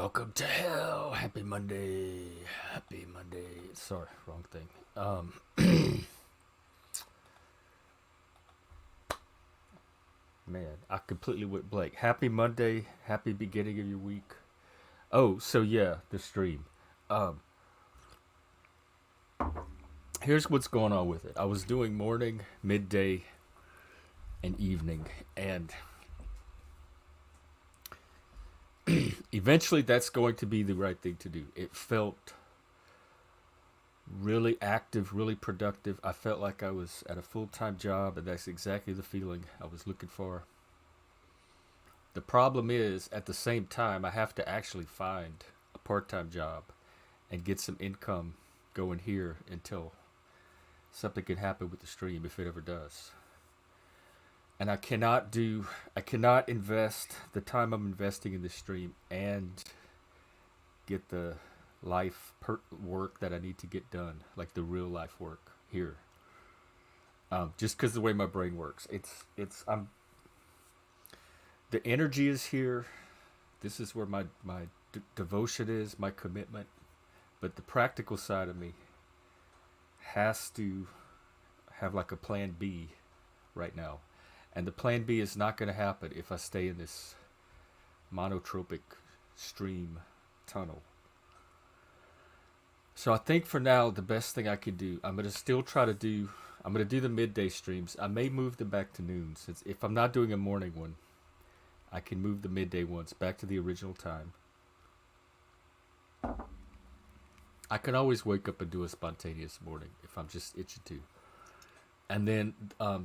Welcome to hell. Happy Monday. Happy Monday. Sorry, wrong thing. Man, I completely went blank. Happy Monday. Happy beginning of your week. Oh, so yeah, the stream. Um, Here's what's going on with it. I was doing morning, midday, and evening, and eventually that's going to be the right thing to do. It felt really active, really productive. I felt like I was at a full time job, and that's exactly the feeling I was looking for. The problem is, at the same time, I have to actually find a part time job and get some income going here until something can happen with the stream if it ever does. And I cannot invest the time I'm investing in this stream and get the work that I need to get done, like the real life work here. Just because the way my brain works, the energy is here. This is where my devotion is, my commitment. But the practical side of me has to have like a plan B right now. And the plan B is not going to happen if I stay in this monotropic stream tunnel. So I think for now, the best thing I could do, I'm going to do the midday streams. I may move them back to noon. Since if I'm not doing a morning one, I can move the midday ones back to the original time. I can always wake up and do a spontaneous morning if I'm just itching to. And then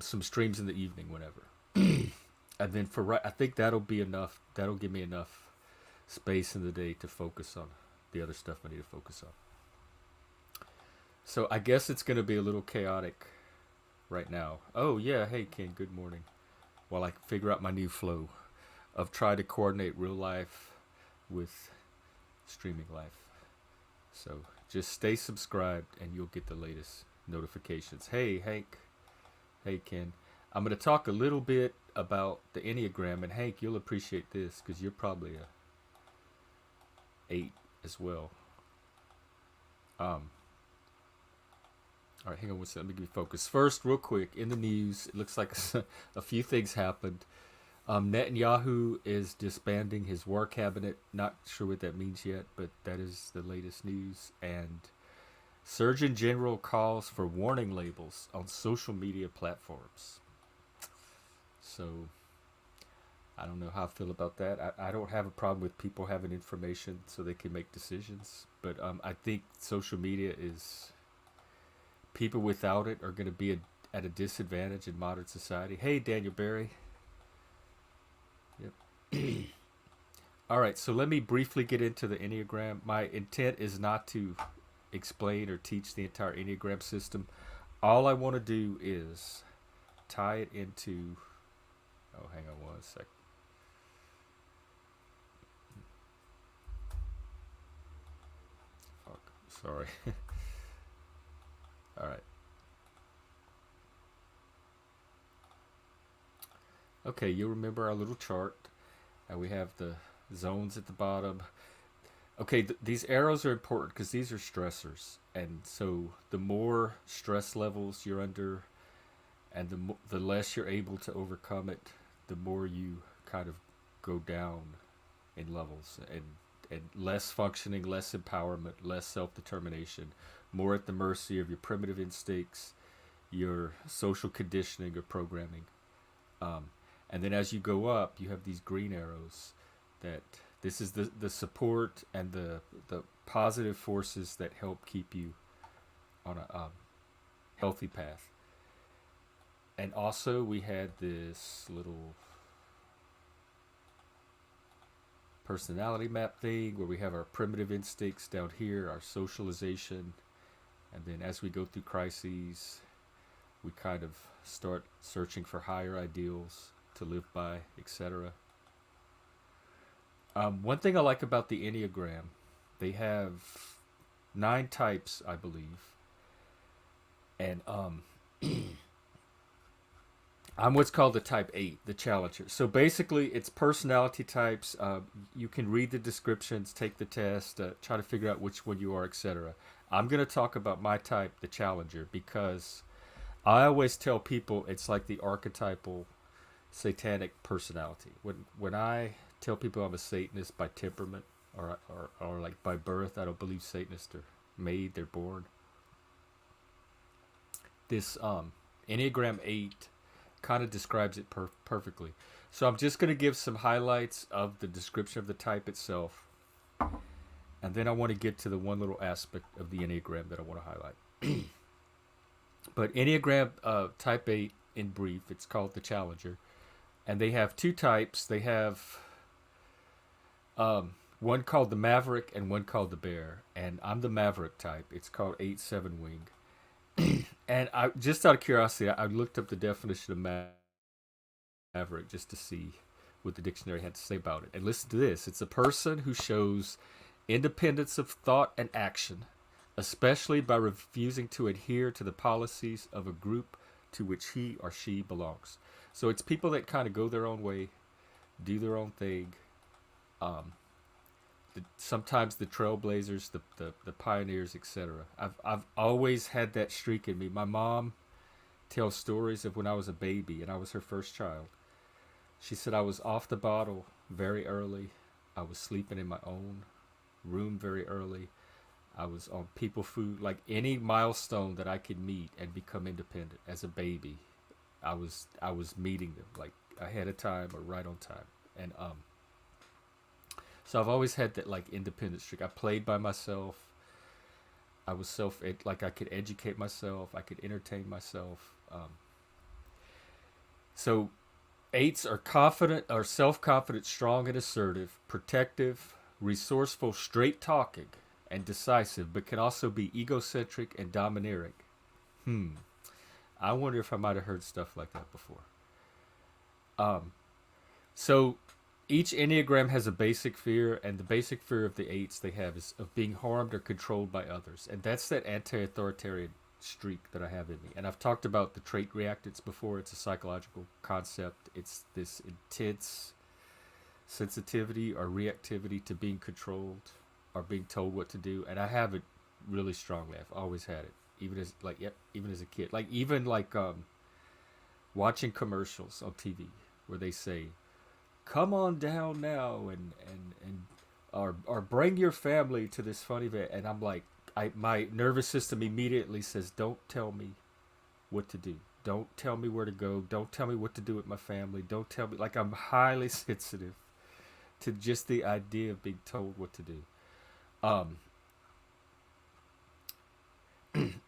some streams in the evening whenever. And then I think that'll be enough. That'll give me enough space in the day to focus on the other stuff I need to focus on. So I guess it's going to be a little chaotic right now. Oh yeah, hey Ken, good morning. While I figure out my new flow of trying to coordinate real life with streaming life. So just stay subscribed and you'll get the latest notifications. Hey Hank, hey Ken. I'm going to talk a little bit about the Enneagram, and Hank, you'll appreciate this because you're probably a 8 as well. All right, hang on one second. Let me get focused. First, real quick, in the news, it looks like a few things happened. Netanyahu is disbanding his war cabinet. Not sure what that means yet, but that is the latest news. And Surgeon General calls for warning labels on social media platforms. So I don't know how I feel about that. I don't have a problem with people having information so they can make decisions. But I think social media is... people without it are going to be at a disadvantage in modern society. Hey, Daniel Barry. Yep. All right, so let me briefly get into the Enneagram. My intent is not to explain or teach the entire Enneagram system. All I want to do is tie it into... oh, hang on one sec. Fuck, sorry. All right. Okay, you'll remember our little chart. And we have the zones at the bottom. Okay, these arrows are important because these are stressors. And so the more stress levels you're under and the less you're able to overcome it, the more you kind of go down in levels. And less functioning, less empowerment, less self-determination, more at the mercy of your primitive instincts, your social conditioning or programming. And then as you go up, you have these green arrows that this is the support and the positive forces that help keep you on a healthy path. And also we had this little personality map thing where we have our primitive instincts down here, our socialization, and then as we go through crises, we kind of start searching for higher ideals to live by, etc. One thing I like about the Enneagram, they have 9 types, I believe, and I'm what's called the type 8, the challenger. So basically, it's personality types. You can read the descriptions, take the test, try to figure out which one you are, etc. I'm going to talk about my type, the challenger, because I always tell people it's like the archetypal satanic personality. When I tell people I'm a Satanist by temperament or like by birth, I don't believe Satanists are made, they're born. This Enneagram 8 kind of describes it perfectly. So I'm just going to give some highlights of the description of the type itself, and then I want to get to the one little aspect of the Enneagram that I want to highlight. But Enneagram type 8, in brief, it's called the Challenger, and they have two types. They have one called the Maverick and one called the Bear, and I'm the Maverick type. It's called 8-7 wing. And I just out of curiosity, I looked up the definition of maverick just to see what the dictionary had to say about it. And listen to this: it's a person who shows independence of thought and action, especially by refusing to adhere to the policies of a group to which he or she belongs. So it's people that kind of go their own way, do their own thing. Um, Sometimes the trailblazers, the pioneers, etc. I've always had that streak in me. My mom tells stories of when I was a baby and I was her first child. She said I was off the bottle very early. I was sleeping in my own room very early. I was on people food, like any milestone that I could meet and become independent as a baby. I was meeting them like ahead of time or right on time. And so I've always had that like independent streak. I played by myself. I was like I could educate myself. I could entertain myself. So eights are confident, are self-confident, strong and assertive, protective, resourceful, straight-talking, and decisive, but can also be egocentric and domineering. Hmm. I wonder if I might have heard stuff like that before. Um, so each Enneagram has a basic fear, and the basic fear of the eights they have is of being harmed or controlled by others. And that's that anti authoritarian streak that I have in me. And I've talked about the trait reactance before. It's a psychological concept, it's this intense sensitivity or reactivity to being controlled or being told what to do. And I have it really strongly. I've always had it. Even as like yep, even as a kid. Like even like watching commercials on TV where they say come on down now and or bring your family to this fun event, and I'm like my nervous system immediately says don't tell me what to do, don't tell me where to go, don't tell me what to do with my family, don't tell me, like I'm highly sensitive to just the idea of being told what to do. um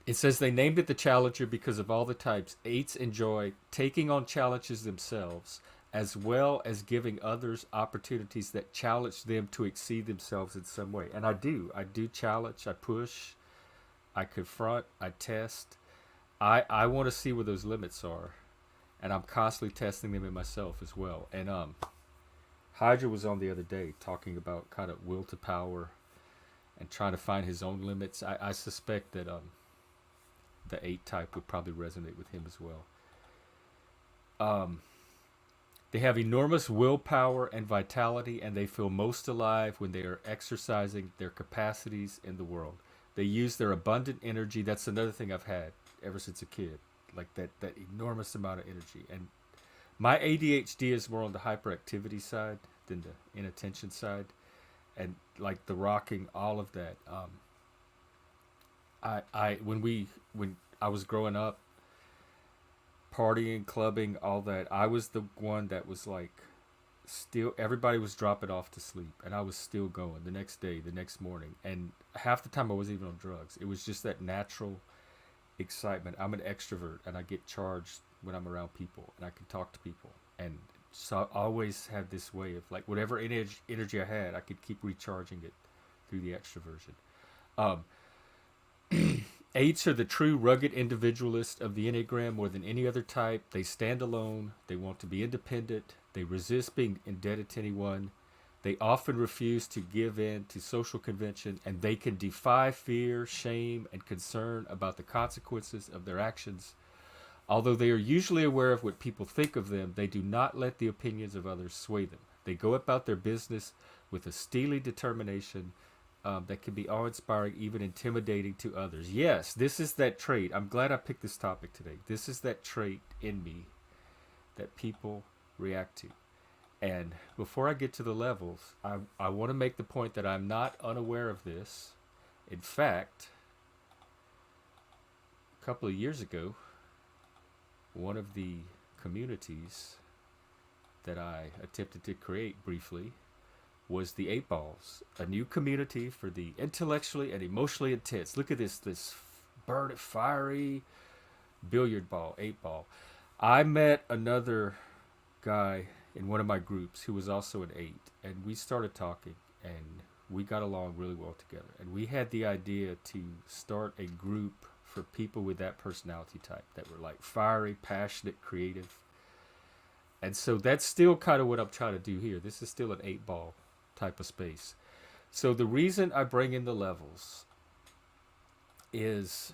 it says they named it the Challenger because of all the types. Eights enjoy taking on challenges themselves as well as giving others opportunities that challenge them to exceed themselves in some way. And I do. I do challenge, I push, I confront, I test. I want to see where those limits are. And I'm constantly testing them in myself as well. And Hydra was on the other day talking about kind of will to power and trying to find his own limits. I suspect that the 8 type would probably resonate with him as well. Um, they have enormous willpower and vitality, and they feel most alive when they are exercising their capacities in the world. They use their abundant energy. That's another thing I've had ever since a kid, like that enormous amount of energy. And my ADHD is more on the hyperactivity side than the inattention side, and like the rocking, all of that. When I was growing up, partying, clubbing, all that, I was the one that was like, still everybody was dropping off to sleep, and I was still going the next day, the next morning, and half the time I wasn't even on drugs. It was just that natural excitement. I'm an extrovert, and I get charged when I'm around people, and I can talk to people, and so I always had this way of like whatever energy I had, I could keep recharging it through the extroversion. Um, Eights are the true rugged individualist of the Enneagram more than any other type. They stand alone. They want to be independent. They resist being indebted to anyone. They often refuse to give in to social convention, and they can defy fear, shame, and concern about the consequences of their actions. Although they are usually aware of what people think of them, they do not let the opinions of others sway them. They go about their business with a steely determination that can be awe-inspiring, even intimidating to others. Yes, this is that trait. I'm glad I picked this topic today. This is that trait in me that people react to. And before I get to the levels, I want to make the point that I'm not unaware of this. In fact, a couple of years ago, one of the communities that I attempted to create briefly was the 8 Balls, a new community for the intellectually and emotionally intense. Look at this burnt, fiery billiard ball, 8 Ball. I met another guy in one of my groups who was also an 8, and we started talking, and we got along really well together. And we had the idea to start a group for people with that personality type that were like fiery, passionate, creative. And so that's still kind of what I'm trying to do here. This is still an 8 ball type of space. So the reason I bring in the levels is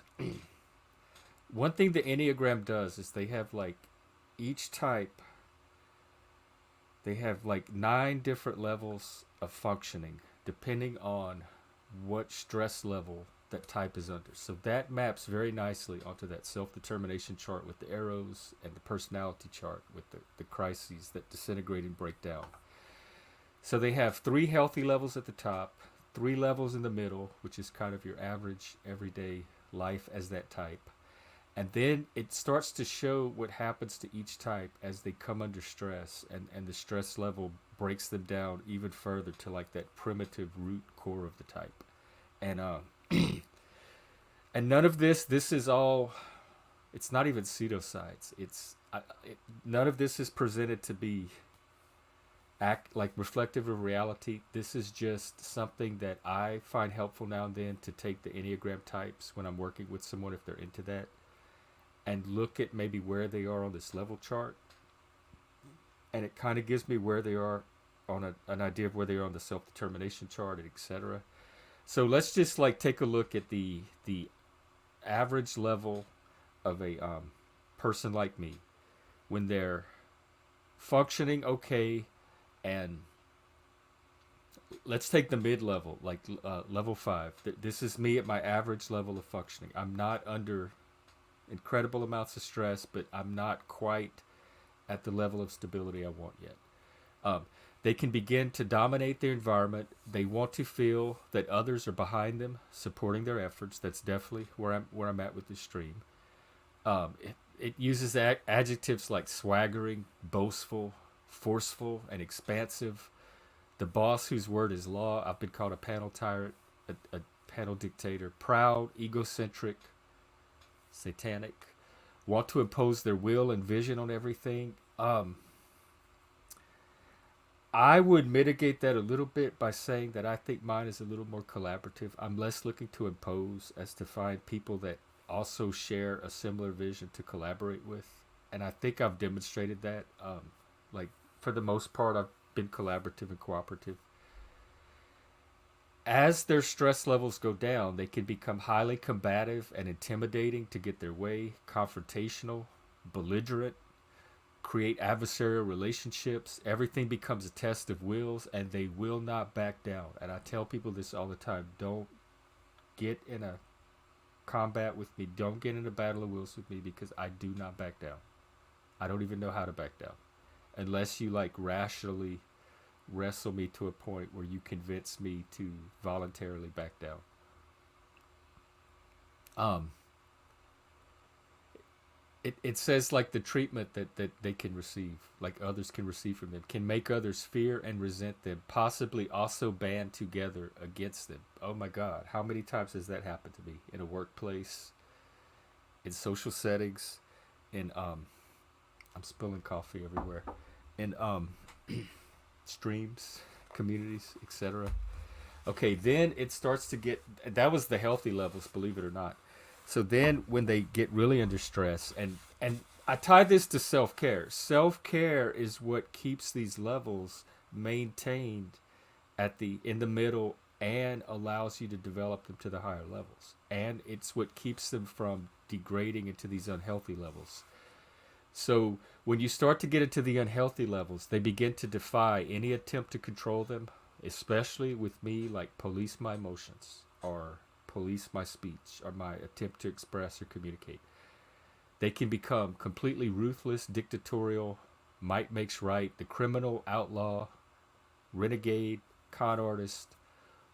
one thing the Enneagram does is they have like each type, they have like 9 different levels of functioning depending on what stress level that type is under. So that maps very nicely onto that self-determination chart with the arrows and the personality chart with the crises that disintegrate and break down. So they have 3 healthy levels at the top, 3 levels in the middle, which is kind of your average everyday life as that type. And then it starts to show what happens to each type as they come under stress, and the stress level breaks them down even further to like that primitive root core of the type. And and none of this is all, it's not even pseudoscience. None of this is presented to be act like reflective of reality. This is just something that I find helpful now and then to take the Enneagram types when I'm working with someone, if they're into that, and look at maybe where they are on this level chart. And it kind of gives me where they are on an idea of where they are on the self-determination chart, etc. So let's just like take a look at the average level of a person like me when they're functioning okay. And let's take the mid-level, like level 5. This is me at my average level of functioning. I'm not under incredible amounts of stress, but I'm not quite at the level of stability I want yet. They can begin to dominate their environment. They want to feel that others are behind them, supporting their efforts. That's definitely where I'm at with this stream. It uses adjectives like swaggering, boastful, forceful, and expansive. The boss whose word is law. I've been called a panel tyrant, a panel dictator. Proud, egocentric, satanic. Want to impose their will and vision on everything. I would mitigate that a little bit by saying that I think mine is a little more collaborative. I'm less looking to impose as to find people that also share a similar vision to collaborate with. And I think I've demonstrated that. Like, for the most part, I've been collaborative and cooperative. As their stress levels go down, they can become highly combative and intimidating to get their way, confrontational, belligerent, create adversarial relationships. Everything becomes a test of wills, and they will not back down. And I tell people this all the time: don't get in a combat with me. Don't get in a battle of wills with me, because I do not back down. I don't even know how to back down, unless you like rationally wrestle me to a point where you convince me to voluntarily back down. It says like the treatment that they can receive, like others can receive from them, can make others fear and resent them, possibly also band together against them. Oh my God, how many times has that happened to me in a workplace, in social settings, in I'm spilling coffee everywhere, in streams, communities, etc. Okay, then it starts to get, that was the healthy levels, believe it or not. So then when they get really under stress, and I tie this to self-care. Self-care is what keeps these levels maintained in the middle and allows you to develop them to the higher levels. And it's what keeps them from degrading into these unhealthy levels. So when you start to get into the unhealthy levels, they begin to defy any attempt to control them, especially with me, like police my emotions or police my speech or my attempt to express or communicate. They can become completely ruthless, dictatorial, might makes right, the criminal, outlaw, renegade, con artist,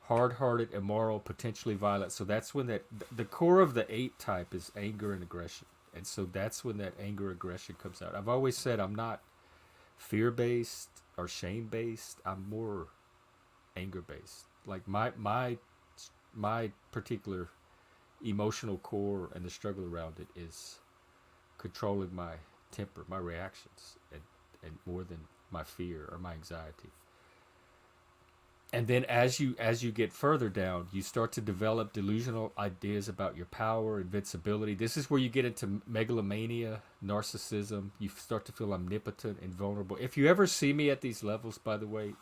hard-hearted, immoral, potentially violent. So that's when the core of the 8 type is anger and aggression. And so that's when that anger aggression comes out. I've always said I'm not fear-based or shame-based. I'm more anger-based. Like my particular emotional core and the struggle around it is controlling my temper, my reactions, and more than my fear or my anxiety. And then as you get further down, you start to develop delusional ideas about your power, invincibility. This is where you get into megalomania, narcissism. You start to feel omnipotent, invulnerable. If you ever see me at these levels, by the way,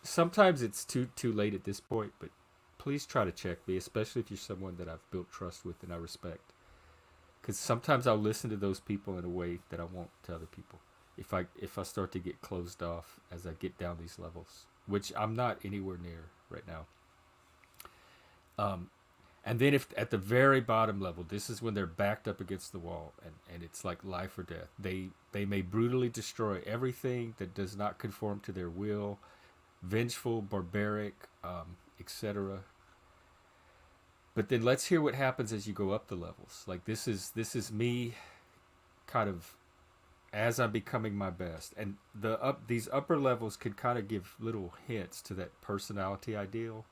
sometimes it's too late at this point, but please try to check me, especially if you're someone that I've built trust with and I respect. Because sometimes I'll listen to those people in a way that I won't to other people. If I start to get closed off as I get down these levels, which I'm not anywhere near right now. Um, and then if at the very bottom level, this is when they're backed up against the wall and it's like life or death. They may brutally destroy everything that does not conform to their will, vengeful, barbaric, etc. But then let's hear what happens as you go up the levels. Like this is me kind of as I'm becoming my best. And these upper levels can kind of give little hints to that personality ideal.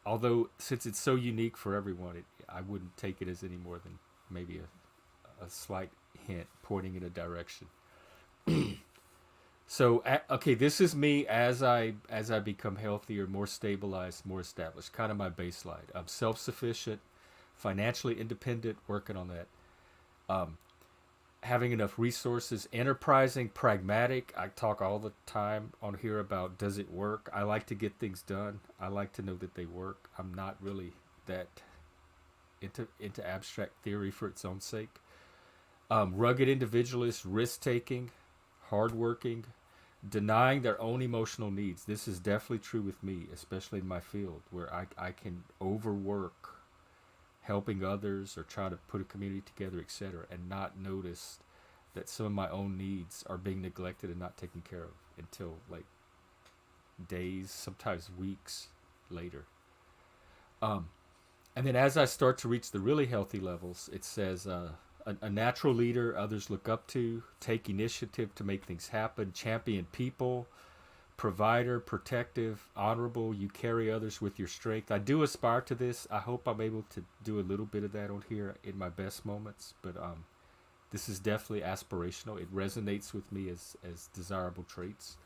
Although since it's so unique for everyone, I wouldn't take it as any more than maybe a slight hint pointing in a direction. So okay, this is me as I become healthier, more stabilized, more established. Kind of my baseline. I'm self-sufficient, financially independent, working on that. Um, Having enough resources, enterprising, pragmatic. I talk all the time on here about does it work? I like to get things done. I like to know that they work. I'm not really that into abstract theory for its own sake. Rugged individualist, risk taking, hardworking, denying their own emotional needs. This is definitely true with me, especially in my field where I can overwork helping others or try to put a community together, etc., and not notice that some of my own needs are being neglected and not taken care of until like days, sometimes weeks later. Um, and then as I start to reach the really healthy levels, it says a natural leader others look up to, take initiative to make things happen, champion people, provider, protective, honorable. You carry others with your strength. I do aspire to this. I hope I'm able to do a little bit of that on here in my best moments. But this is definitely aspirational. It resonates with me as desirable traits.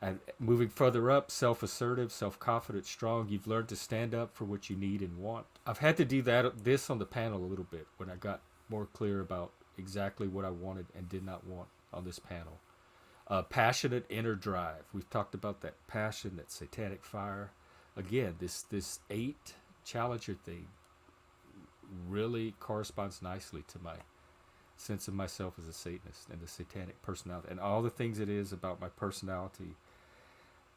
And moving further up, self-assertive, self-confident, strong. You've learned to stand up for what you need and want. I've had to do this on the panel a little bit when I got more clear about exactly what I wanted and did not want on this panel. Passionate inner drive. We've talked about that passion, that satanic fire. Again, this 8 challenger thing really corresponds nicely to my sense of myself as a Satanist and the satanic personality and all the things it is about my personality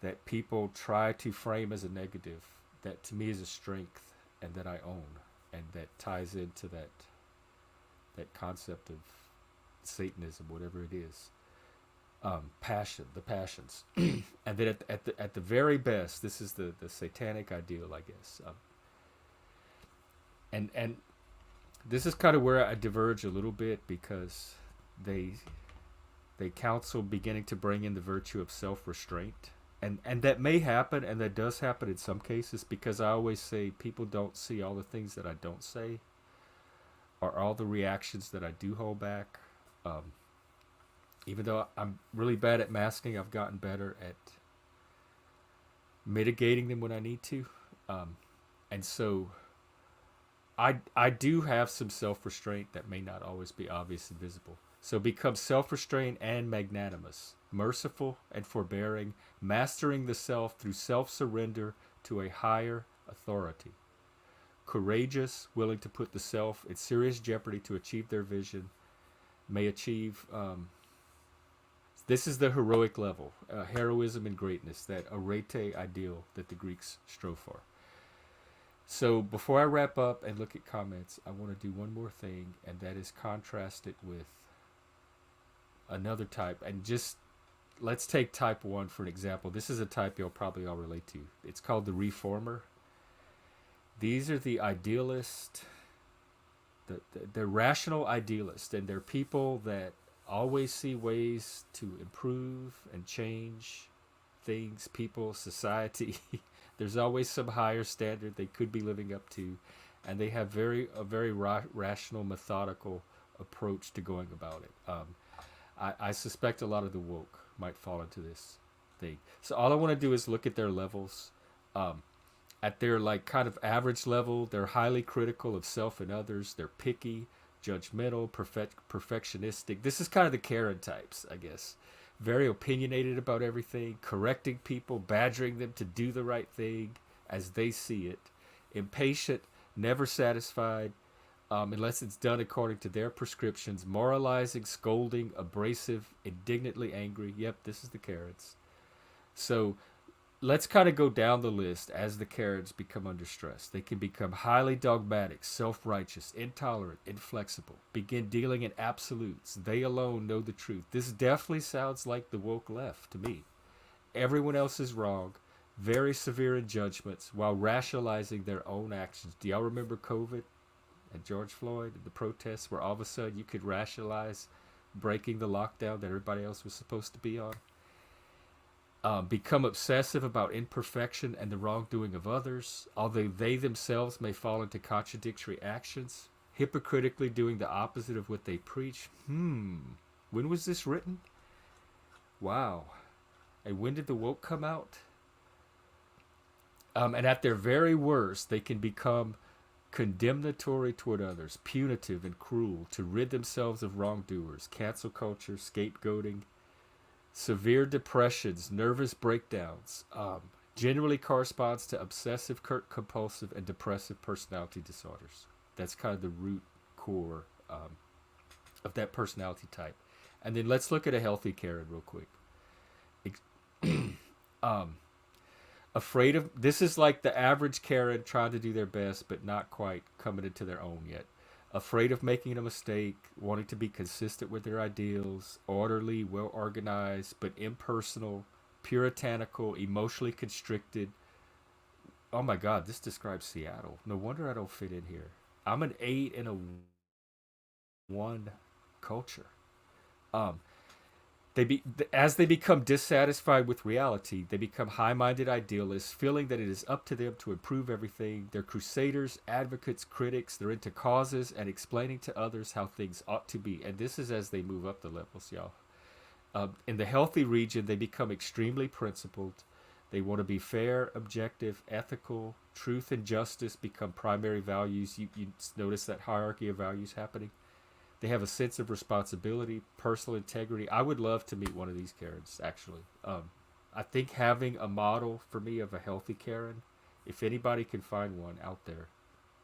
that people try to frame as a negative, that to me is a strength and that I own, and that ties into that concept of Satanism, whatever it is. Passion, the passions, and then at the very best, this is the satanic ideal, I guess. And this is kind of where I diverge a little bit because they counsel beginning to bring in the virtue of self-restraint, and that may happen, and that does happen in some cases, because I always say people don't see all the things that I don't say, or all the reactions that I do hold back. Even though I'm really bad at masking, I've gotten better at mitigating them when I need to. And so I do have some self-restraint that may not always be obvious and visible. So become self-restrained and magnanimous, merciful and forbearing, mastering the self through self-surrender to a higher authority. Courageous, willing to put the self in serious jeopardy to achieve their vision, may achieve. This is the heroic level, heroism and greatness, that arete ideal that the Greeks strove for. So before I wrap up and look at comments, I want to do one more thing, and that is contrast it with another type. And just let's take type 1 for an example. This is a type you'll probably all relate to. It's called the reformer. These are the idealist, the rational idealist, and they're people that always see ways to improve and change things, people, society. There's always some higher standard they could be living up to, and they have a very rational, methodical approach to going about it. I suspect a lot of the woke might fall into this thing. So all I want to do is look at their levels. At their like kind of average level, they're highly critical of self and others. They're picky, judgmental, perfectionistic. This is kind of the Karen types, I guess. Very opinionated about everything, correcting people, badgering them to do the right thing as they see it. Impatient, never satisfied, unless it's done according to their prescriptions. Moralizing, scolding, abrasive, indignantly angry. Yep, this is the Karens. So let's kind of go down the list as the Karens become under stress. They can become highly dogmatic, self-righteous, intolerant, inflexible, begin dealing in absolutes. They alone know the truth. This definitely sounds like the woke left to me. Everyone else is wrong, very severe in judgments while rationalizing their own actions. Do y'all remember COVID and George Floyd and the protests where all of a sudden you could rationalize breaking the lockdown that everybody else was supposed to be on? Become obsessive about imperfection and the wrongdoing of others, although they themselves may fall into contradictory actions, hypocritically doing the opposite of what they preach. When was this written? Wow. And when did the woke come out? And at their very worst, they can become condemnatory toward others, punitive and cruel, to rid themselves of wrongdoers, cancel culture, scapegoating, severe depressions, nervous breakdowns, generally corresponds to obsessive, compulsive, and depressive personality disorders. That's kind of the root core of that personality type. And then let's look at a healthy Karen real quick. Afraid of, this is like the average Karen trying to do their best, but not quite coming into their own yet. Afraid of making a mistake, wanting to be consistent with their ideals, orderly, well organized, but impersonal, puritanical, emotionally constricted. Oh my God, this describes Seattle. No wonder I don't fit in here. I'm an 8 in a 1 culture. As they become dissatisfied with reality, they become high-minded idealists, feeling that it is up to them to improve everything. They're crusaders, advocates, critics. They're into causes and explaining to others how things ought to be. And this is as they move up the levels, y'all. In the healthy region, they become extremely principled. They want to be fair, objective, ethical. Truth and justice become primary values. You notice that hierarchy of values happening. They have a sense of responsibility, personal integrity. I would love to meet one of these Karens, actually. I think having a model for me of a healthy Karen, if anybody can find one out there,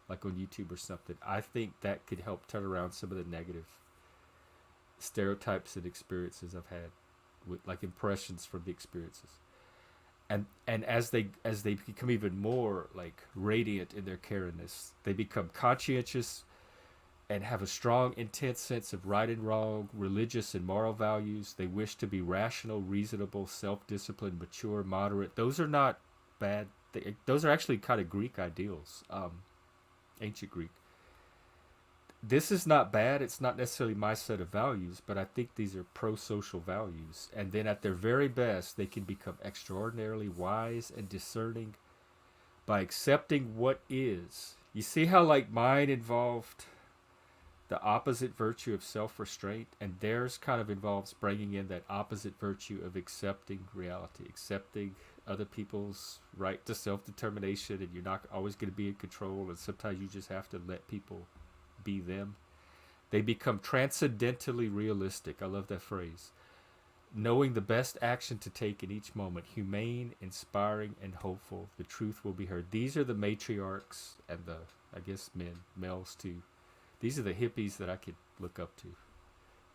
like on YouTube or something, I think that could help turn around some of the negative stereotypes and experiences I've had, with like impressions from the experiences. And as they become even more like radiant in their Karenness, they become conscientious and have a strong, intense sense of right and wrong, religious and moral values. They wish to be rational, reasonable, self-disciplined, mature, moderate. Those are not bad. Those are actually kind of Greek ideals, ancient Greek. This is not bad. It's not necessarily my set of values, but I think these are pro-social values. And then at their very best, they can become extraordinarily wise and discerning by accepting what is. You see how like mine involved the opposite virtue of self-restraint, and theirs kind of involves bringing in that opposite virtue of accepting reality, accepting other people's right to self-determination, and you're not always going to be in control, and sometimes you just have to let people be them. They become transcendentally realistic. I love that phrase. Knowing the best action to take in each moment, humane, inspiring, and hopeful. The truth will be heard. These are the matriarchs and males too. These are the hippies that I could look up to.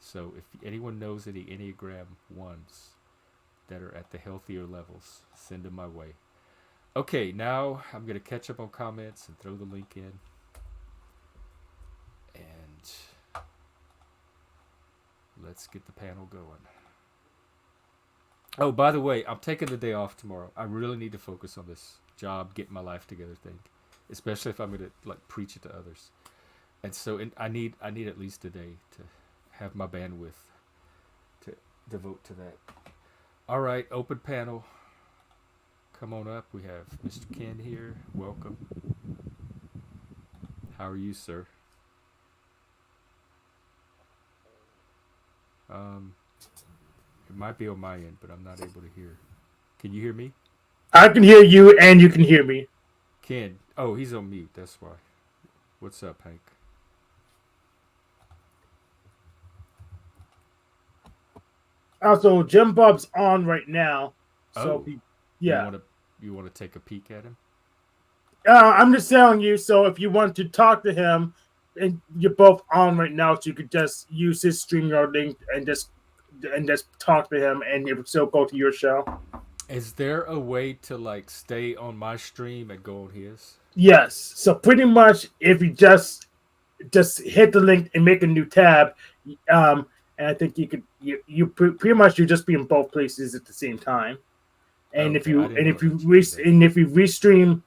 So if anyone knows any Enneagram 1s that are at the healthier levels, send them my way. Okay, now I'm going to catch up on comments and throw the link in. And let's get the panel going. Oh, by the way, I'm taking the day off tomorrow. I really need to focus on this job, get my life together thing, especially if I'm going to like preach it to others. And so I need at least a day to have my bandwidth to devote to that. All right, open panel. Come on up. We have Mr. Ken here. Welcome. How are you, sir? It might be on my end, but I'm not able to hear. Can you hear me? I can hear you, and you can hear me. Ken. Oh, he's on mute. That's why. What's up, Hank? Also, Jim Bob's on right now. So, Oh, yeah. You want to take a peek at him? I'm just telling you, so if you want to talk to him, and you're both on right now, so you could just use his StreamYard link and just talk to him, and it would still go to your show. Is there a way to like stay on my stream and go on his? Yes. So pretty much, if you just hit the link and make a new tab, and I think you could you pretty much you just be in both places at the same time. And Okay, if you restream,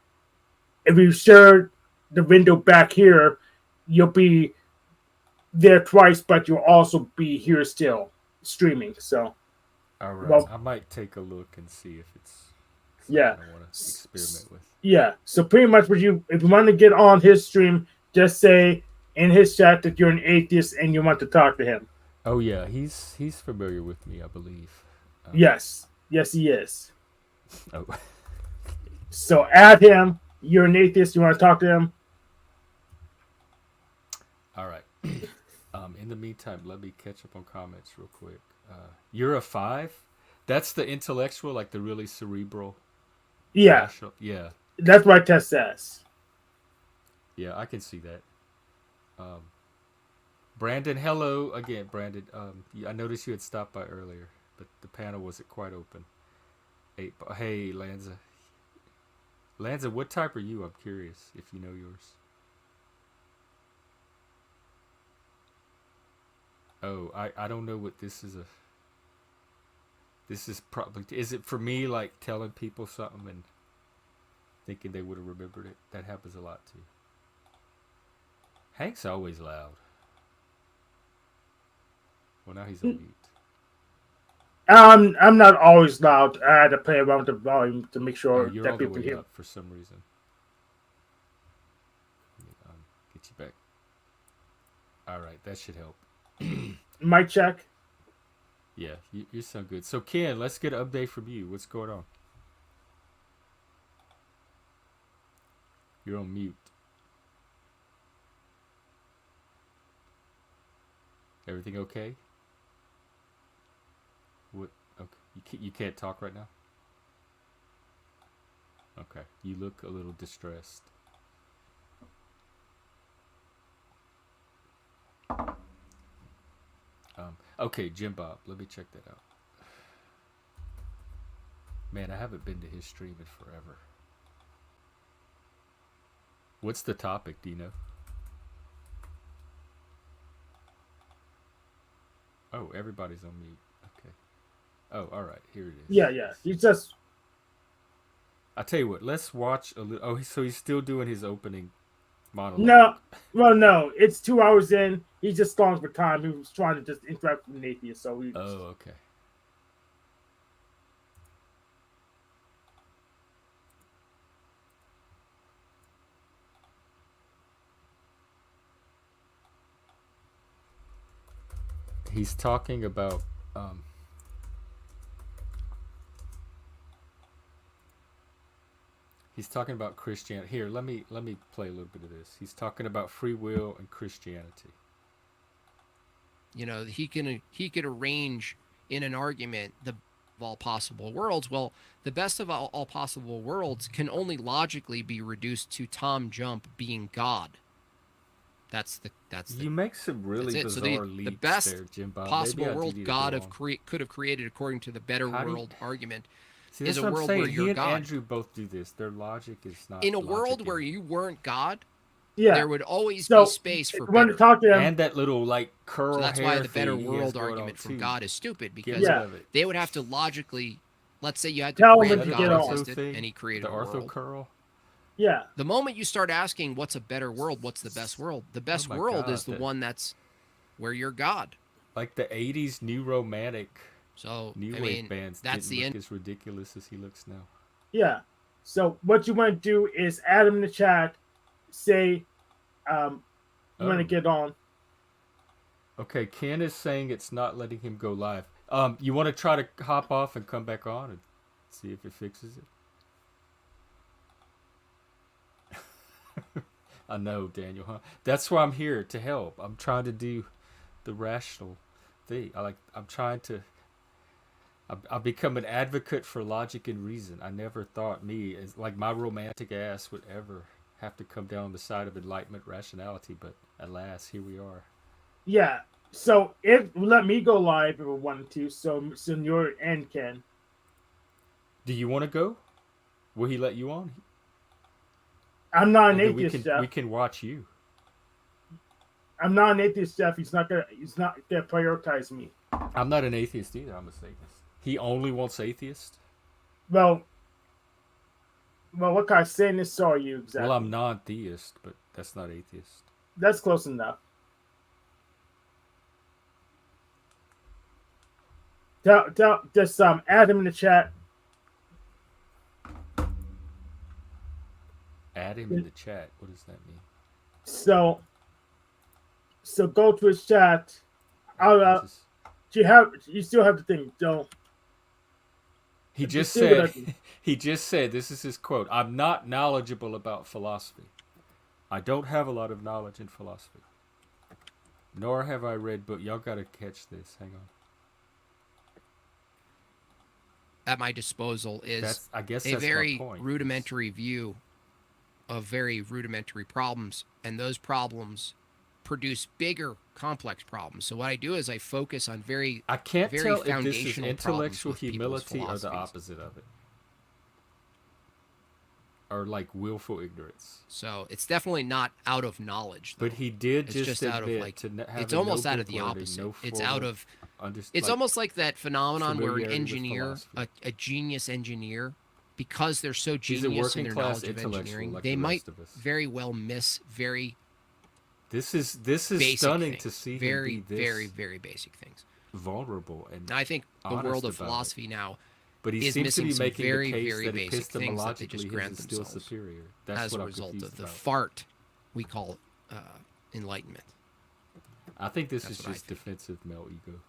if you share the window back here, you'll be there twice, but you'll also be here still streaming. So, all right, well, I might take a look and see if it's something yeah, I want to experiment with. yeah. So pretty much, if you want to get on his stream, just say in his chat that you're an atheist and you want to talk to him. Oh yeah, he's familiar with me, I believe. Yes, yes, he is. Oh. So add him. You're an atheist. You want to talk to him? All right. In the meantime, let me catch up on comments real quick. You're a 5. That's the intellectual, like the really cerebral. Yeah, rational. Yeah, that's what test says. yeah, I can see that. Brandon, hello again, Brandon. I noticed you had stopped by earlier, but the panel wasn't quite open. Hey, Lanza. Lanza, what type are you? I'm curious if you know yours. Oh, I don't know what this is. This is probably. Is it for me like telling people something and thinking they would have remembered it? That happens a lot too. Hank's always loud. Well, now he's on mute. I'm not always loud. I had to play around with the volume to make sure You're that all the people way hear. up for some reason. Let me, get you back. All right, that should help. Mic check. Yeah, you sound good. So, Ken, let's get an update from you. What's going on? You're on mute. Everything okay? What? Okay, you can't talk right now. Okay, you look a little distressed. Okay, Jim Bob, let me check that out. Man, I haven't been to his stream in forever. What's the topic? Do you know? Oh, everybody's on mute. Okay. Oh, all right. Here it is. Yeah. He's just. I tell you what. Let's watch a little. Oh, so he's still doing his opening monologue. No, well, no. It's 2 hours in. He's just stalling for time. He was trying to just interact with an atheist. So he. Oh, okay. He's talking about he's talking about Christianity. Here, let me play a little bit of this. He's talking about free will and Christianity. You know, he could arrange in an argument the best of all possible worlds. Well, the best of all possible worlds can only logically be reduced to Tom Jump being God. That's the You make some really that's it. So bizarre the leaps best there, Jim Bob. possible Maybe I do world need to God go of on. could have created according to the better How do you- world argument See, is that's a what I'm world saying. where He you're and God. Andrew both do this. Their logic is not In a logic world where you weren't God, Yeah. there would always So be space if for you want to better. talk to them, and that little like curl So that's hair why the better thing he has world going on, argument from too. God is stupid, Get because rid Yeah. of it. they would have to logically, let's say you had to Tell him grant to Is that get God an on. ortho existed thing? and he created The a ortho world. curl? yeah, The moment you start asking what's a better world, what's the best world? The best my world God, is the that- one that's where you're God. Like the 80s new romantic So new I wave mean, bands that's didn't the look end. as ridiculous as he looks now. yeah. So what you want to do is add him in the chat. Say, you want to Oh. get on. Okay, Ken is saying it's not letting him go live. You want to try to hop off and come back on and see if it fixes it? I know, Daniel, huh? That's why I'm here, to help. I'm trying to do the rational thing. I'm trying to I've become an advocate for logic and reason. I never thought me, as like my romantic ass, would ever have to come down the side of enlightenment rationality, but alas, here we are. Yeah. So if let me go live if I wanted to. So Senor and Ken. Do you want to go? Will he let you on? I'm not an And then atheist, Jeff. we can watch you. I'm not an atheist, Jeff. He's not gonna prioritize me. I'm not an atheist either. I'm a Satanist. He only wants atheists? Well, what kind of Satanist are you exactly? Well, I'm non-theist, but that's not atheist. That's close enough. Just add him in the chat. Add him in the chat. What does that mean? So go to his chat. Just- You still have the thing. Don't. he just see what I said. do. He just said. This is his quote. I'm not knowledgeable about philosophy. I don't have a lot of knowledge in philosophy. Nor have I read books. Y'all gotta catch this. Hang on. At my disposal is I guess a that's very my point. rudimentary view of very rudimentary problems, and those problems produce bigger, complex problems. So what I do is I focus on I can't very tell if this is foundational intellectual problems with people's humility or the philosophies. opposite of it. Or like willful ignorance. So it's definitely not out of knowledge, though. But he did It's just out of admit like to have it's almost out of book the learning, opposite. no It's out formal of like, it's almost like that phenomenon where an familiarity with engineer, philosophy. a genius engineer, because they're so He's a genius in working their class knowledge of intellectual engineering, like they the might rest of us. very well miss very This is basic stunning things. to see very, him be this very, very basic things. vulnerable and And I think the honest world of about it. philosophy now But he is seems to missing be some making very, the case very that basic things that they epistemologically just grant his is still themselves superior. That's as what a I'm result confused of the about. fart we call enlightenment. I think this That's is what I just think. defensive male ego.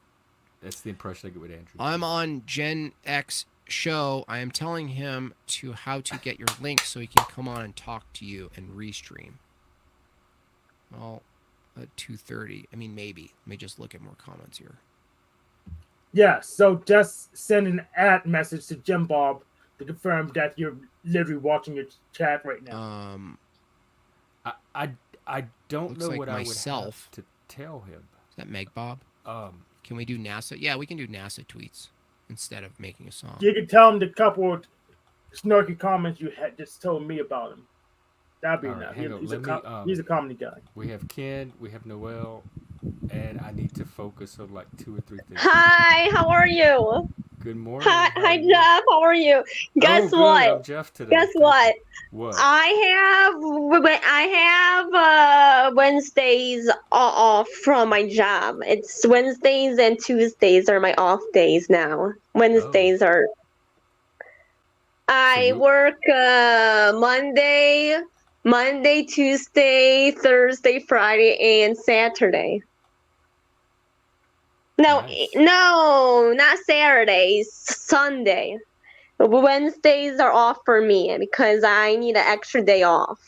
That's the impression I get with Andrew. I'm on Gen X show. I am telling him to how to get your link so he can come on and talk to you and restream. Well, at 2:30. I mean, maybe. Let me just look at more comments here. Yeah. So just send an message to Jim Bob to confirm that you're literally watching your chat right now. I don't Looks know like what myself. I would have to tell him. Is that Meg Bob? Can we do NASA? Yeah, we can do NASA tweets instead of making a song. You can tell him the couple of snarky comments you had just told me about him. That'd be All right, enough. hang on, He's a comedy guy. We have Ken, we have Noel, and I need to focus on like 2 or 3 things. Hi, how are you? Good morning. Hi, how are you? Jeff. How are you? Guess Oh, good, what? I'm Jeff today. Guess Thank what? you. What? I have Wednesdays off from my job. It's Wednesdays and Tuesdays are my off days now. Wednesdays are. I you- work Monday, Tuesday, Thursday, Friday, and Saturday. Nice. No, not Saturdays. Sunday. Wednesdays are off for me because I need an extra day off.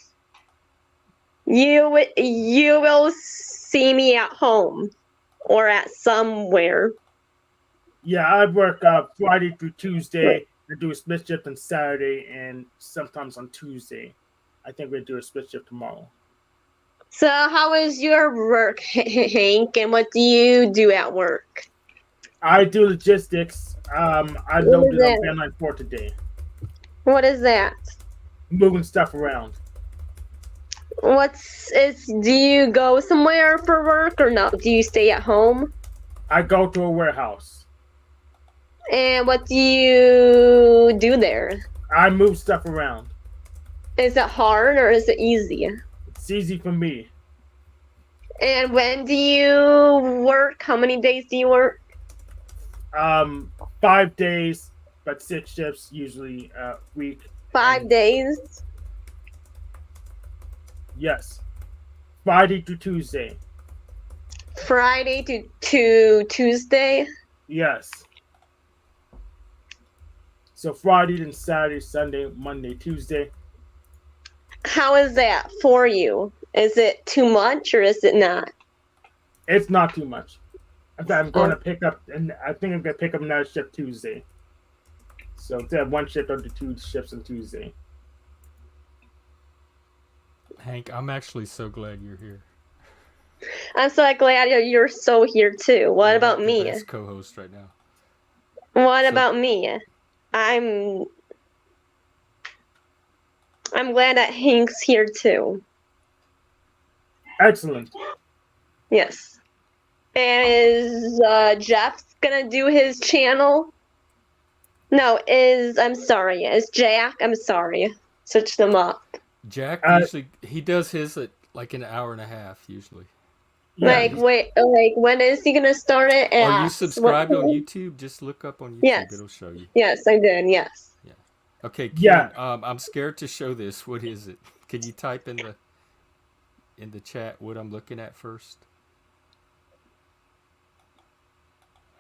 You will see me at home or at somewhere. Yeah, I work Friday through Tuesday. I do a split shift on Saturday and sometimes on Tuesday. I think we'll do a split shift tomorrow. So, how is your work, Hank? And what do you do at work? I do logistics. I What is loaded on that? Van Line 4 today, What is that? moving stuff around. Do you go somewhere for work or no? Do you stay at home? I go to a warehouse. And what do you do there? I move stuff around. Is it hard or is it easy? It's easy for me. And when do you work? How many days do you work? 5 days, but 6 shifts usually a week. 5 days. Yes, Friday to Tuesday. Friday to Tuesday. Yes. So Friday, then Saturday, Sunday, Monday, Tuesday. How is that for you? Is it too much or is it not? It's not too much. In fact, I'm going to pick up, and I think I'm going to pick up another shift Tuesday. So instead of 1 shift, I'll do 2 shifts on Tuesday. Hank, I'm actually so glad you're here. I'm so glad you're so here too. What You're about like me? the best co-host right now. What So- about me? I'm glad that Hank's here too. Excellent. Yes. And is Jeff gonna do his channel? No, is Jack, I'm sorry. Search them up. Jack usually he does his at like an hour and a half usually. Yeah. When is he gonna start it? Are you At subscribed what on time? YouTube? Just look up on YouTube. Yes. It'll show you. Yes, I did, yes. Okay, Ken, Yeah. I'm scared to show this. What is it? Can you type in the chat what I'm looking at first?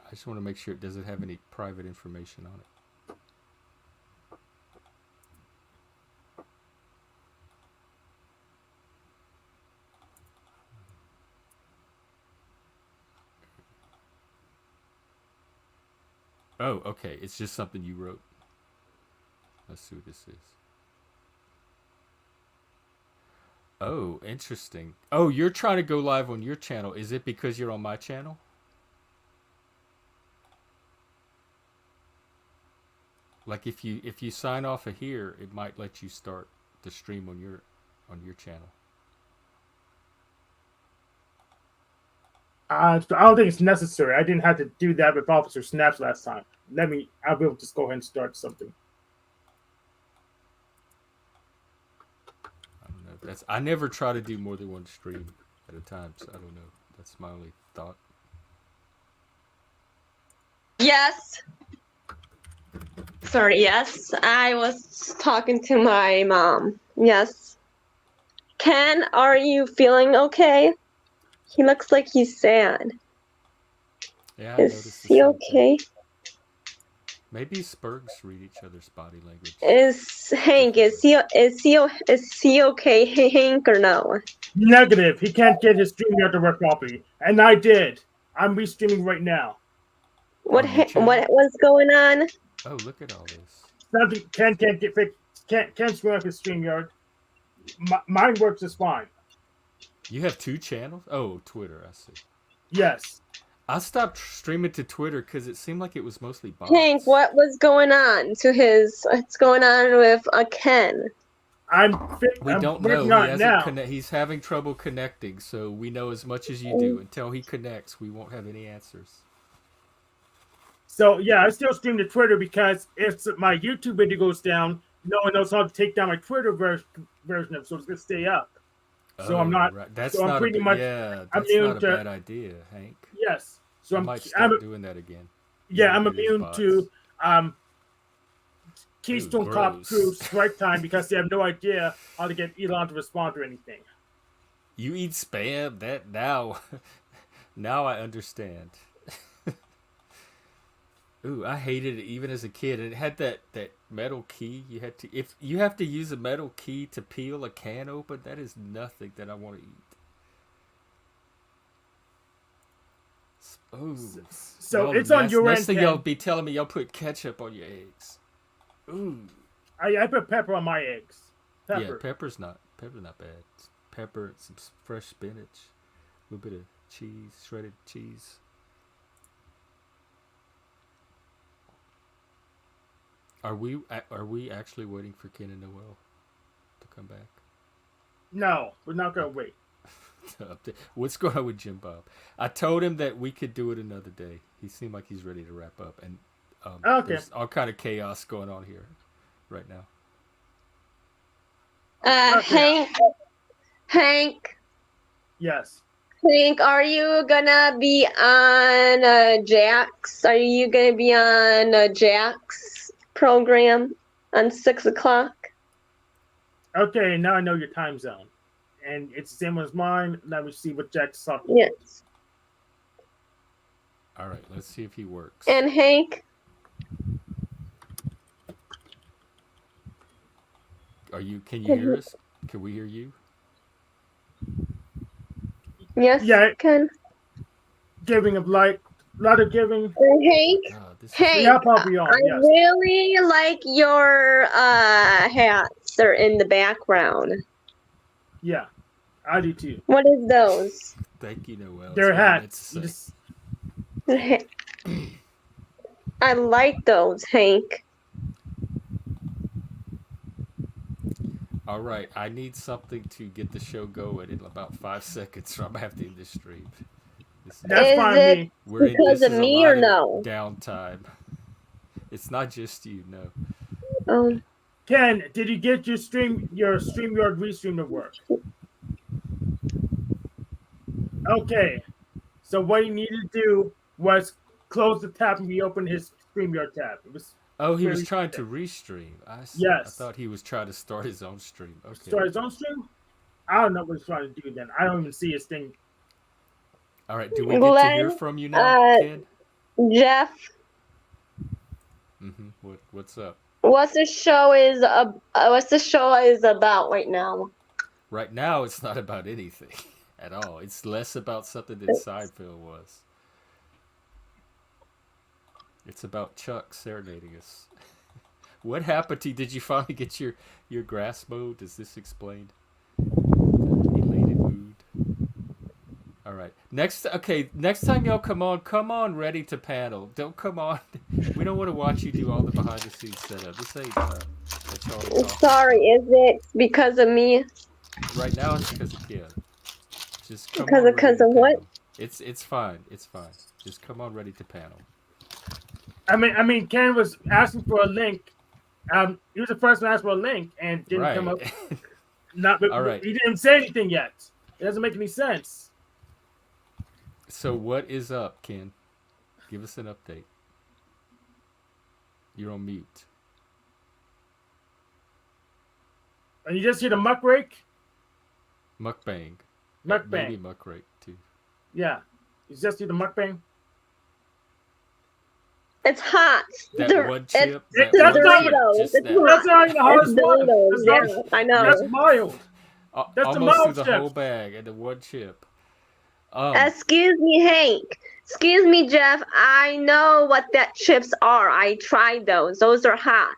I just want to make sure it doesn't have any private information on it. Oh, okay. It's just something you wrote. Let's see what this is. Oh, interesting. Oh, you're trying to go live on your channel. Is it because you're on my channel? Like if you sign off of here, it might let you start the stream on your channel. I don't think it's necessary. I didn't have to do that with Officer Snaps last time. I'll be able to just go ahead and start something. I don't know. I never try to do more than one stream at a time, so I don't know. That's my only thought. Yes. Sorry, yes. I was talking to my mom. Yes. Ken, are you feeling okay? He looks like he's sad. Yeah, I noticed Is the he same okay? thing. Maybe Spurgs read each other's body language. Is Hank, is he okay, Hank, or no? Negative. He can't get his StreamYard to work properly. And I did. I'm restreaming right now. What On your channel? was going on? Oh, look at all this. Nothing. Ken can't get fixed. Can't screw up his StreamYard. Mine works just fine. You have 2 channels? Oh, Twitter, I see. Yes. I stopped streaming to Twitter because it seemed like it was mostly bots. Hank, what was going on what's going on with Ken? I'm We don't know. working on it now. He's having trouble connecting, so we know as much as you do. Until he connects, we won't have any answers. So yeah, I still stream to Twitter because if my YouTube video goes down, no one knows how to take down my Twitter version of it, so it's gonna stay up. So I'm not. Right. That's so I'm not pretty a, much. yeah. I'm That's immune not a to- bad idea, Hank. Yes. So I I'm. might start I'm doing that again. yeah. I'm Use immune bots. to Keystone Cop gross. Crew strike time because they have no idea how to get Elon to respond or anything. You eat spam? That now, now I understand. Ooh, I hated it even as a kid. It had that metal key. If you have to use a metal key to peel a can open, that is nothing that I want to eat. Oh, So it's on your next end, thing Ken. y'all be telling me y'all put ketchup on your eggs. Ooh, I put pepper on my eggs. yeah, Pepper. pepper's not bad. pepper, some fresh spinach, a little bit of cheese, shredded cheese. Are we actually waiting for Ken and Noel to come back? No, we're not gonna wait. What's going on with Jim Bob? I told him that we could do it another day. He seemed like he's ready to wrap up, and Okay. there's all kind of chaos going on here right now. Okay. Hank, Yes. are you gonna be on Jack's? Are you gonna be on Jack's program on 6 o'clock? Okay, now I know your time zone. And it's the same as mine. Let me see what Jack's talking about. Yes. All right, let's see if he works. And Hank, Can you hear us? Can we hear you? yes, Yeah. Ken. Giving of light, a lot of giving. And Hank, We have probably on, I yes. really like your hats. They're in the background. Yeah, I do too. What is those? Thank you, Noel. They're It's hats. nice to Just- I like those, Hank. All right, I need something to get the show going in about 5 seconds, so I'm gonna have to end this stream. That's Is fine it- with me. We're in, because this of is a me lot or of no? downtime. It's not just you, no. Ken, did you get your StreamYard restream to work? Okay. So what he needed to do was close the tab and reopen his StreamYard tab. It was Oh, he was very trying to simple. restream. I see. Yes. I thought he was trying to start his own stream. Okay. Start his own stream? I don't know what he's trying to do then. I don't even see his thing. All right. Do we get to hear Glenn, from you now, Ken? Jeff, What's up? what's the show is about right now? Right now, it's not about anything at all. It's less about something that Seinfeld was. It's about Chuck serenading us. What happened to you? Did you finally get your grass mowed? Is this explained? The elated mood. All right. Next time y'all come on ready to panel. Don't come on. We don't want to watch you do all the behind the scenes setup. This ain't what y'all are talking Sorry, is it because of me? Right now it's because of Ken. Just come Because on of- ready to of what? panel. It's fine. It's fine. Just come on ready to panel. I mean, Ken was asking for a link. He was the first one to ask for a link and didn't come up. All right. He didn't say anything yet. It doesn't make any sense. So what is up, Ken? Give us an update. You're on mute. And you just hear the muck rake? Mukbang. Mukbang. Maybe muck rake too. Yeah. You just hear the mukbang? It's hot. That one chip. It's that one Doritos. chip, just It's that. hot. That's not even the hardest It's one. Doritos, That's, yeah, not, I know. that's mild. That's the Almost mild through the chips. whole bag and the one chip. Excuse me, Hank. Excuse me, Jeff. I know what that chips are. I tried those. Those are hot.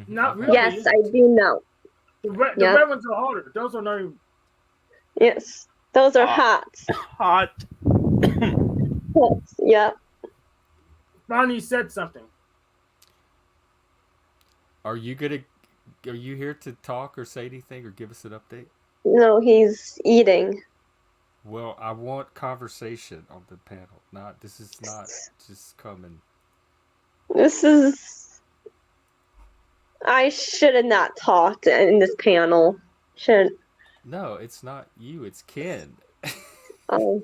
Not Okay. really. Yes, I do know. The red ones are harder. Those are not even Yes, those are hot. hot. Yes, yep. Bonnie said something. Are you here to talk or say anything or give us an update? No, he's eating. Well, I want conversation on the panel. This is not just coming. I should have not talked in this panel. Should. No, it's not you. It's Ken. Oh.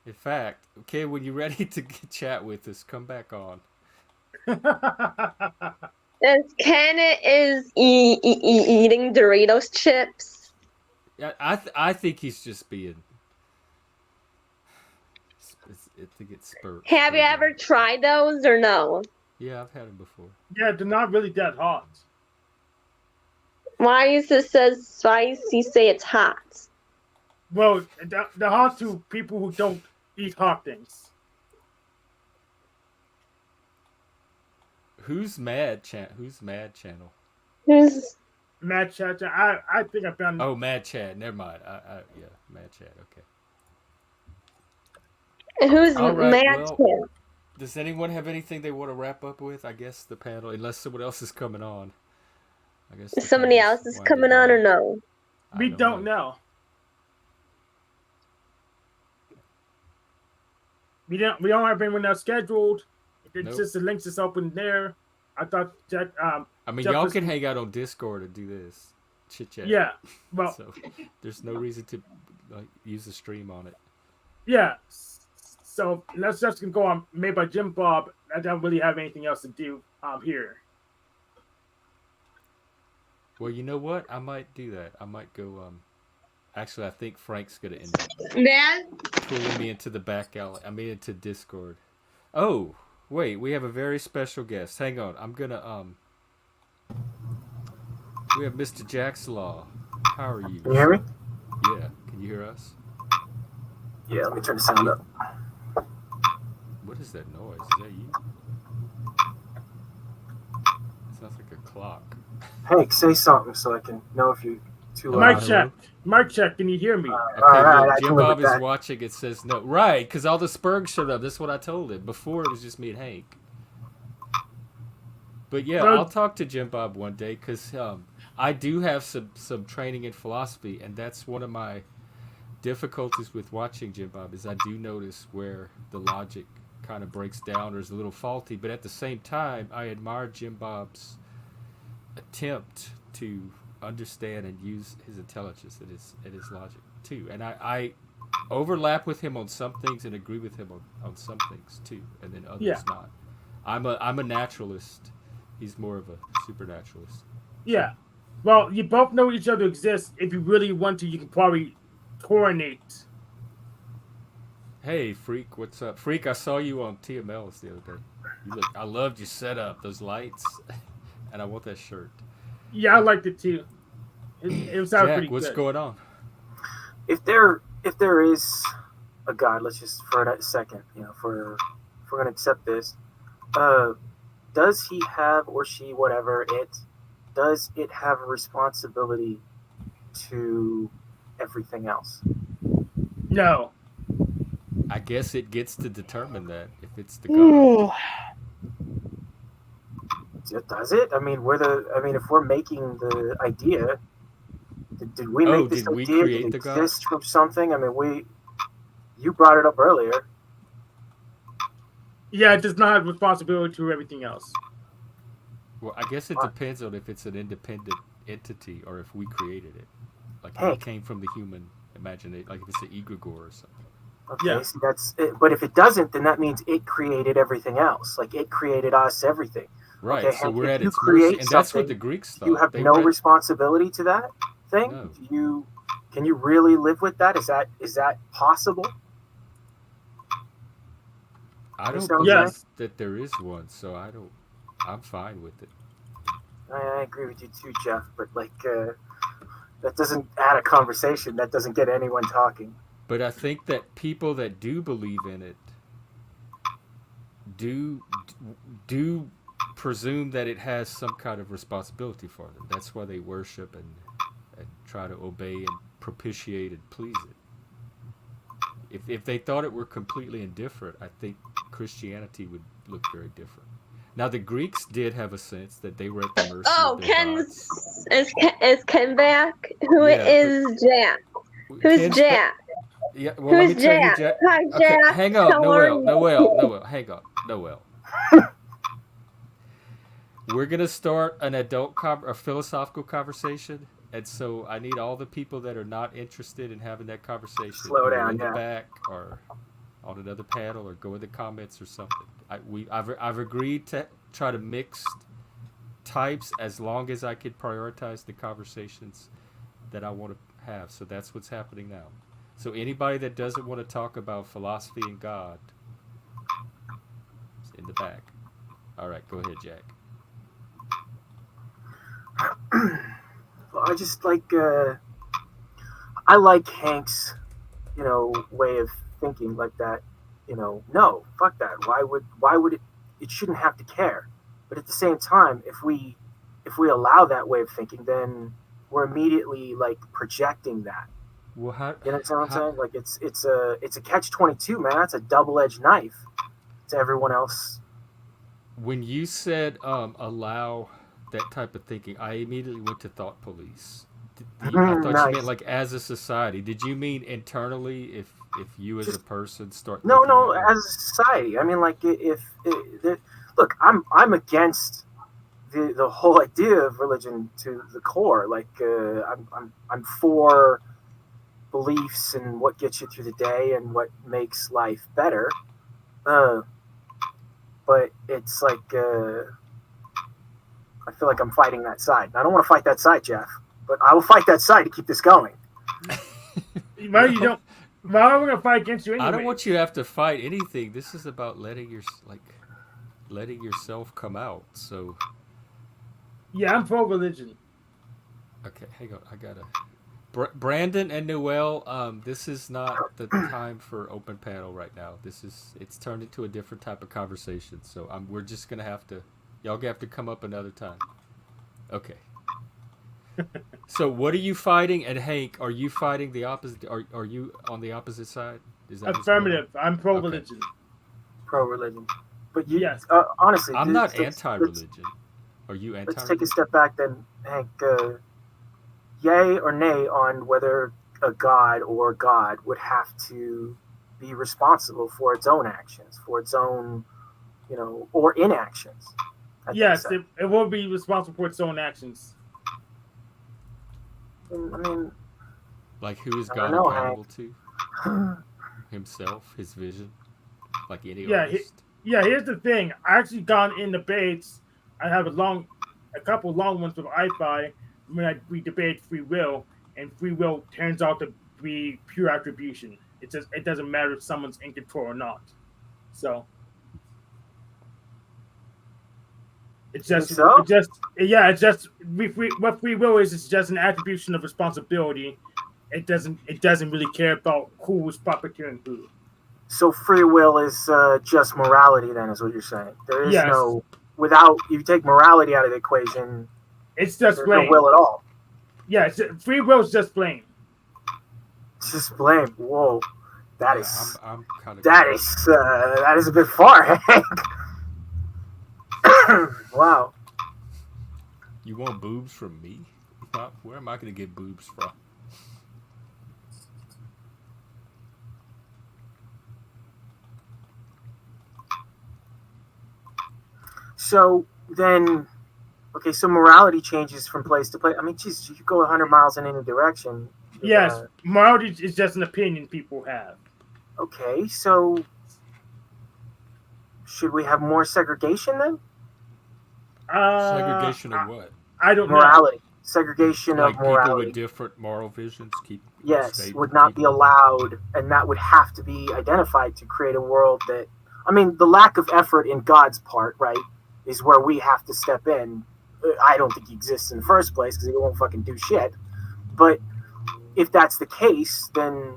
In fact, okay, when you're ready to chat with us, come back on. And Ken is eating Doritos chips. Yeah, I think he's just being. I think it's spurt. Have you ever tried those or no? Yeah, I've had them before. Yeah, they're not really that hot. Why is it says spicy? Say it's hot. Well, they're hot to people who don't eat hot things. Who's mad? Who's mad channel? Who's Mad Chat. I think I found. Oh, Mad Chad. Never mind. Yeah, Mad Chad. Okay. Who's All right. mad Well, here? does anyone have anything they want to wrap up with? I guess the panel, unless someone else is coming on. I guess the Somebody panel's else is winding coming on down. or no? We don't know. We don't have anyone else scheduled. It's Nope. just the links is open there. I thought that I mean, Jeff y'all was- can hang out on Discord and do this chit chat. yeah. Well, So there's no reason to use the stream on it. yeah. So let's just go on made by Jim Bob. I don't really have anything else to do here. Well, you know what? I might do that. I might go. Actually, I think Frank's gonna end up Man, pulling me into the back alley. I mean, into Discord. Oh, wait, we have a very special guest. Hang on, I'm gonna We have Mr. JacksLaw. How are you? Can you hear me? Yeah. Can you hear us? Yeah, let me turn the sound up. What is that noise? Is that you? It sounds like a clock. Hank, say something so I can know if you're too Mic loud. check. Mic check. Can you hear me? Okay, Alright, look, I Jim can live Bob with is that. watching. It says no. Right, because all the Spurgs showed up. That's what I told him. Before, it was just me and Hank. But yeah, Well- I'll talk to Jim Bob one day because I do have some training in philosophy, and that's one of my difficulties with watching Jim Bob is I do notice where the logic kind of breaks down or is a little faulty. But at the same time, I admire Jim Bob's attempt to understand and use his intelligence and his logic too. And I overlap with him on some things and agree with him on some things too, and then others Yeah. not. I'm a naturalist. He's more of a supernaturalist. Yeah. Well, you both know each other exists. If you really want to, you can probably coordinate. Hey, Freak, what's up? Freak, I saw you on TMLs the other day. I loved your setup, those lights, and I want that shirt. Yeah, I liked it too. It was Jack, pretty what's good. going on? If there is a God, let's just for a second, if we're gonna accept this, does he have or she, whatever does it have a responsibility to everything else? No. I guess it gets to determine that if it's the God. Does it? I mean, if we're making the idea, did we make this did we idea? create Did the it God? exist from something? I mean, you brought it up earlier. Yeah, it does not have responsibility to everything else. Well, I guess it depends on if it's an independent entity or if we created it. Like if Hey. it came from the human imagination, like if it's an egregore or something. Okay, Yeah. so that's it. But if it doesn't, then that means it created everything else. Like it created us, everything. Right, Okay, so Hank, we're if at you its mercy. create And that's what something, the Greeks thought. You have They no read- responsibility to that thing. No. Can you really live with that? Is that possible? I don't Understand what believe I'm Yes. that there is one, so I'm fine with it. I agree with you too, Jeff. But that doesn't add a conversation. That doesn't get anyone talking. But I think that people that do believe in it do presume that it has some kind of responsibility for them. That's why they worship and try to obey and propitiate and please it. If they thought it were completely indifferent, I think Christianity would look very different. Now the Greeks did have a sense that they were at the mercy oh, of their Ken's gods. is Ken back? Who Yeah, is Jack? Who's Ken's Jack? Yeah, well, let me Who's tell you, Jack? Jack. Hi, Okay, Jack. hang on, How are Noel, hang on, Noel. We're gonna start an a philosophical conversation, and so I need all the people that are not interested in having that conversation Slow either down, in the yeah. back or on another panel or go in the comments or something. I've agreed to try to mix types as long as I can prioritize the conversations that I want to have. So that's what's happening now. So anybody that doesn't want to talk about philosophy and God is in the back. All right, go ahead, Jack. Well, I just I like Hank's, way of thinking like that. No, fuck that. Why would it? It shouldn't have to care. But at the same time, if we if we allow that way of thinking, then we're immediately like projecting that. Well, how, You know what I'm how saying? Like it's a catch-22, man. That's a double-edged knife to everyone else. when you said allow that type of thinking, I immediately went to thought police. I thought you meant Nice. like as a society. Did you mean internally? If you as a Just person start no, thinking no. that way? As a society, I mean, like look, I'm against the whole idea of religion to the core. Like I'm for beliefs and what gets you through the day and what makes life better. But it's like I feel like I'm fighting that side. I don't want to fight that side, Jeff, but I will fight that side to keep this going. Well, you don't. Well, we're gonna fight against you anyway. I don't want you to have to fight anything. This is about letting yourself come out. So Yeah, I'm pro religion. okay, hang on. I gotta. Brandon and Noel, this is not the time for open panel right now. It's turned into a different type of conversation. So we're just gonna have to, y'all have to come up another time. Okay. So what are you fighting? And Hank, are you fighting the opposite? Are you on the opposite side? Is that what's going on? Affirmative. I'm pro Okay. religion. Pro-religion. But you, Yes. honestly, I'm not let's- anti-religion. Are you Let's take a anti-religion? step back then, Hank. Yay or nay on whether a god or God would have to be responsible for its own actions, for its own, or inactions. I think Yes, so. it will be responsible for its own actions. I mean, Like who is I God don't know, accountable to? Himself, his vision, like any Yeah, artist. Yeah, here's the thing. I actually gone in debates. I have a couple long ones with iFi when we debate free will, and free will turns out to be pure attribution. It doesn't matter if someone's in control or not. So it's just Think so? it's just what free will is. It's just an attribution of responsibility. It doesn't really care about who's puppeteering who. So free will is just morality, then, is what you're saying. There is Yes. no, without, you take morality out of the equation, It's just there's blame. no will at all. Yeah, free will is just blame. It's just blame. Whoa, that Yeah, is I'm kind of. that is a bit far, Hank. Wow. You want boobs from me? Where am I going to get boobs from? So then, okay, so morality changes from place to place. I mean, geez, you could go 100 miles in any direction. Yes, morality is just an opinion people have. Okay, so should we have more segregation then? Segregation of what? I don't know. Morality. Segregation Like of people morality. with different moral visions keep. Yes, state would not be people- allowed, and that would have to be identified to create a world that, I mean, the lack of effort in God's part, right, is where we have to step in. I don't think he exists in the first place because he won't fucking do shit. But if that's the case, then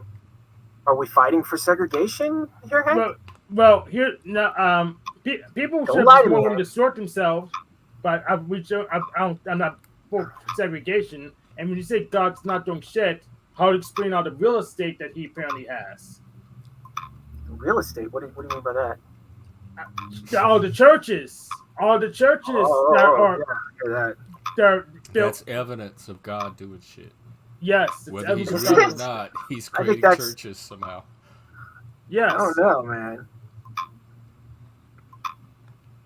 are we fighting for segregation here, Hank? Well, here now, people Don't should lie to be me, willing Hank. to sort themselves, but I'm not for segregation. And when you say God's not doing shit, how to explain all the real estate that he apparently has? Real estate? What do you mean by that? All the churches that are Yeah, I hear that. they're built. That's evidence of God doing shit. Yes, it's Whether he's evidence real of or God. not, he's I think creating that's- churches somehow. Yes, I don't know, man.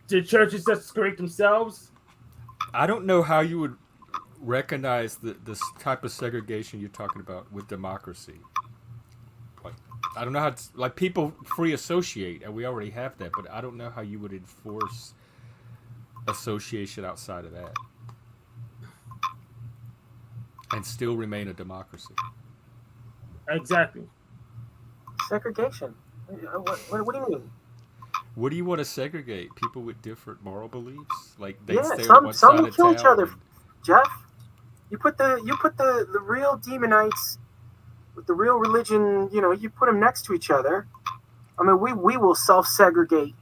the churches just create themselves. I don't know how you would recognize this type of segregation you're talking about with democracy. Like, I don't know how it's like people free associate, and we already have that, but I don't know how you would enforce association outside of that and still remain a democracy. Exactly. Segregation. What do you mean? What do you want to segregate? People with different moral beliefs? Like they Yeah, stay some on one side will of kill town each other. and- Jeff, you put the real demonites with the real religion, you put them next to each other. I mean, we will self-segregate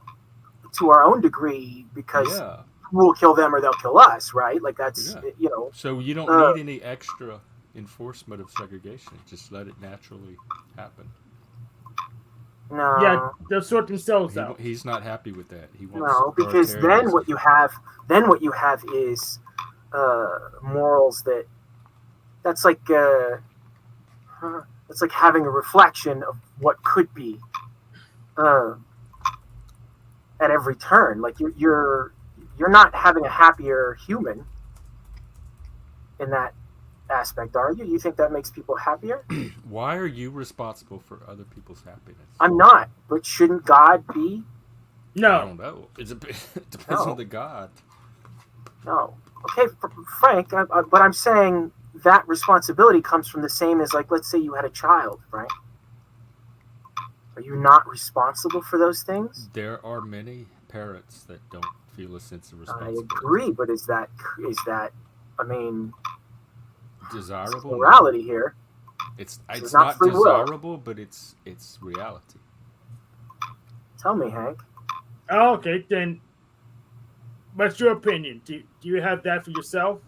to our own degree because Yeah. we'll kill them or they'll kill us, right? Like that's Yeah. So you don't need any extra enforcement of segregation. Just let it naturally happen. No. Yeah, they'll sort themselves out. He's not happy with that. He wants No, because then what you have is morals that's like having a reflection of what could be at every turn. Like you're not having a happier human in that aspect, are you? You think that makes people happier? Why are you responsible for other people's happiness? I'm not, but shouldn't God be? I No, don't know. It depends on the God. No. Okay, Frank, but I'm saying that responsibility comes from the same as, like, let's say you had a child, right? Are you not responsible for those things? There are many parents that don't feel a sense of I responsibility. agree, but is that I mean, Desirable? morality here. It's not not free will. desirable, but it's reality. Tell me, Hank. oh, okay, then. What's your opinion? Do you have that for yourself?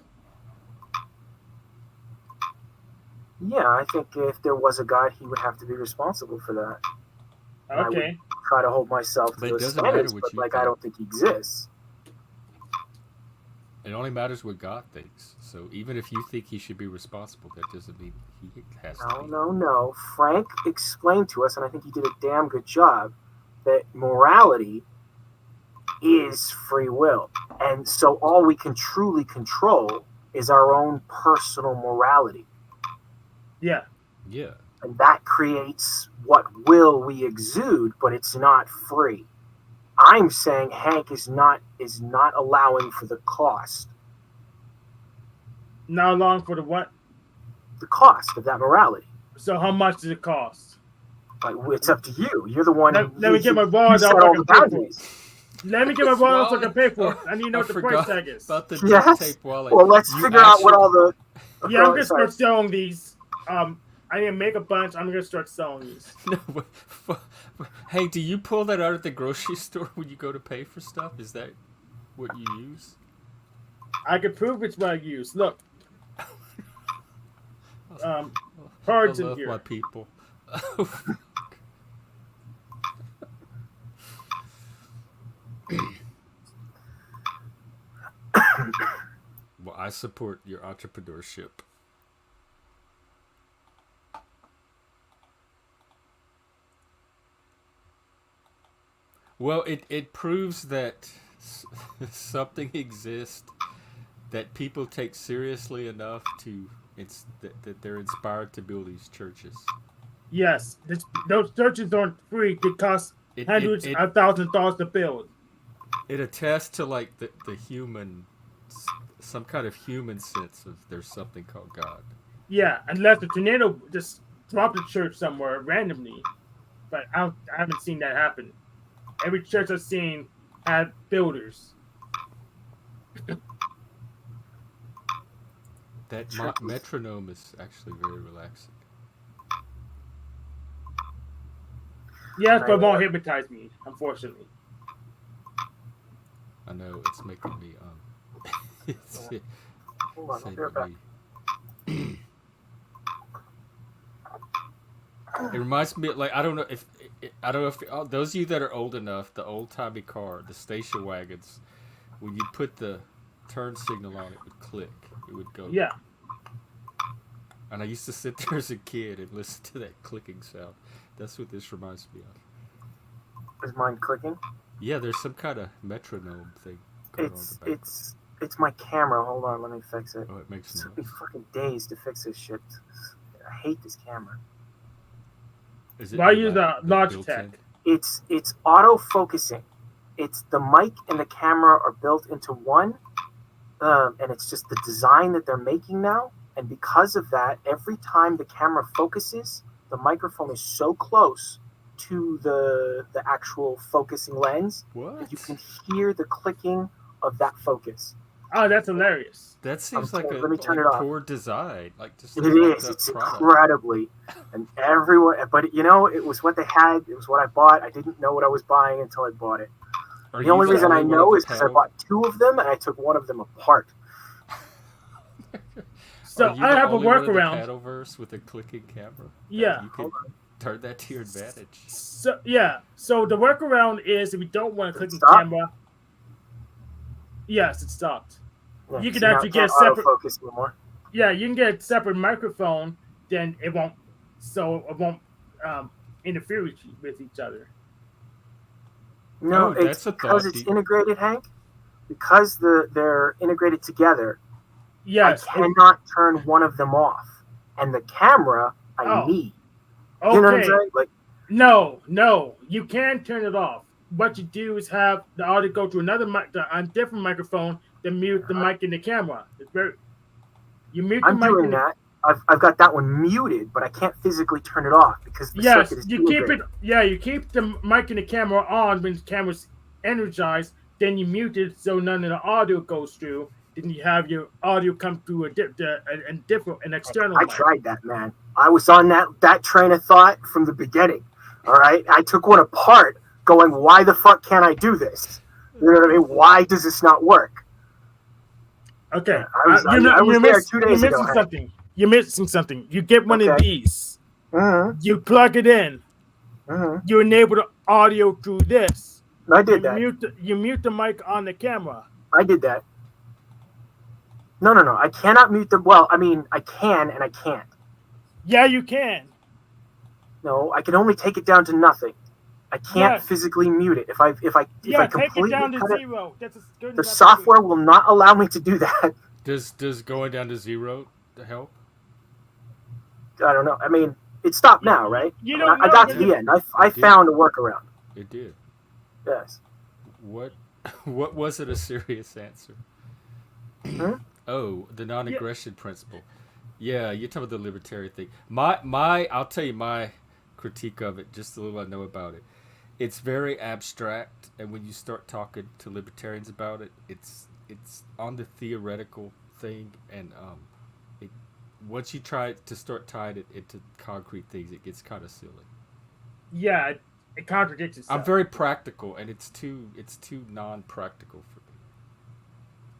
Yeah, I think if there was a God, he would have to be responsible for that. And I would Okay. try to hold myself to But it those doesn't matter standards, what but you I think. don't think he exists. It only matters what God thinks. So even if you think he should be responsible, that doesn't mean he has to be. No. Frank explained to us, and I think he did a damn good job, that morality is free will. And so all we can truly control is our own personal morality. Yeah. Yeah. And that creates what will we exude, but it's not free. I'm saying Hank is not allowing for the cost. Not long for the what? The cost of that morality. So how much does it cost? Like, it's up to you. You're the one. Let me get my you balls out set so I all can the pay for it. boundaries. Let me get my balls so I Wallet. can pay for it. Oh, I need to know I what the forgot price tag is. about the Yes. duct tape wallet. Well, let's You figure out what all the. Yeah, I'm gonna Sorry. start selling these. I need to make a bunch. I'm gonna start selling these. No, hey, do you pull that out at the grocery store when you go to pay for stuff? Is that what you use? I can prove it's what I use. Look, I cards in love here. my people. Well, I support your entrepreneurship. Well, it proves that something exists that people take seriously enough to that they're inspired to build these churches. Yes, those churches aren't free. They cost hundreds of thousands of dollars to build. It attests to like the human, some kind of human sense of there's something called God. Yeah, unless the tornado just dropped a church somewhere randomly, but I haven't seen that happen. Every church I've seen had builders. That metronome is actually very relaxing. Yes, but it won't hypnotize me, unfortunately. I know it's making me Hold on, I'll be right back. It reminds me, like, I don't know if those of you that are old enough, the old timey car, the station wagons, when you put the turn signal on, it would click. It would go. Yeah. And I used to sit there as a kid and listen to that clicking sound. That's what this reminds me of. Is mine clicking? Yeah, there's some kind of metronome thing going on in the background. It's my camera. Hold on, let me fix it. Oh, it makes It took me noise. fucking days to fix this shit. I hate this camera. Is it Why your use a built-in? Logitech? It's auto focusing. It's the mic and the camera are built into one, and it's just the design that they're making now. And because of that, every time the camera focuses, the microphone is so close to the actual focusing lens What? that you can hear the clicking of that focus. Oh, that's hilarious. That seems like Let me turn it off. poor design. Like just It a fucked is. up It's product. incredibly, and everyone. But it was what they had. It was what I bought. I didn't know what I was buying until I bought it. Are The only you reason I one know with is the because I paddle? bought 2 of them and I took one of them apart. So Are you I the have a only one in the workaround. paddleverse with a clicking camera? Yeah. You could turn that to your advantage. So yeah. So the workaround is if you don't want to Did it click the stop? camera. Yes, it stopped. Yeah, You can see, now actually it get a can't separate. autofocus anymore. Yeah, you can get a separate microphone. Then it won't. So it won't interfere with each other. No, Oh, it's that's a because thought. it's integrated, Hank. Because they're integrated together, I Yes. cannot turn one of them off. And the camera, I Oh. need. You know what I'm Okay. saying? Like, No, you can turn it off. What you do is have the audio go to another mic, a different microphone, then mute the mic in the camera. It's very. You mute the I'm mic in doing the. that. I've got that one muted, but I can't physically turn it off because the Yes, circuit is you keep integrated. it. Yeah, you keep the mic and the camera on when the camera's energized. Then you mute it so none of the audio goes through. Then you have your audio come through an external I mic. tried that, man. I was on that train of thought from the beginning. All right, I took one apart, going, "Why the fuck can't I do this? You know what I mean? Why does this not work?" Okay, I was there 2 days you're ago. missing Hank. something. You're missing something. You get one of Okay. these. Mm-hmm. You plug it in. Mm-hmm. You enable the audio through this. I did that. You mute the mic on the camera. I did that. No. I cannot mute the. Well, I mean, I can and I can't. Yeah, you can. No, I can only take it down to nothing. I can't Yes. physically mute it. If I Yeah, take it completely down to cut it, zero. That's a good the enough software will not allow me to do that. Does going down to 0 help? I don't know. I mean, it stopped now, right? You I mean, don't I know, got to but the end. I It did. found a workaround. It did. Yes. What? What was it? A serious answer? Hmm? Oh, the non-aggression principle. Yeah, you're talking about the libertarian thing. My I'll tell you my critique of it. Just a little I know about it. It's very abstract, and when you start talking to libertarians about it, it's on the theoretical thing, and it, once you try to start tying it into concrete things, it gets kind of silly. Yeah, it contradicts itself. I'm very practical, and it's too non-practical for me.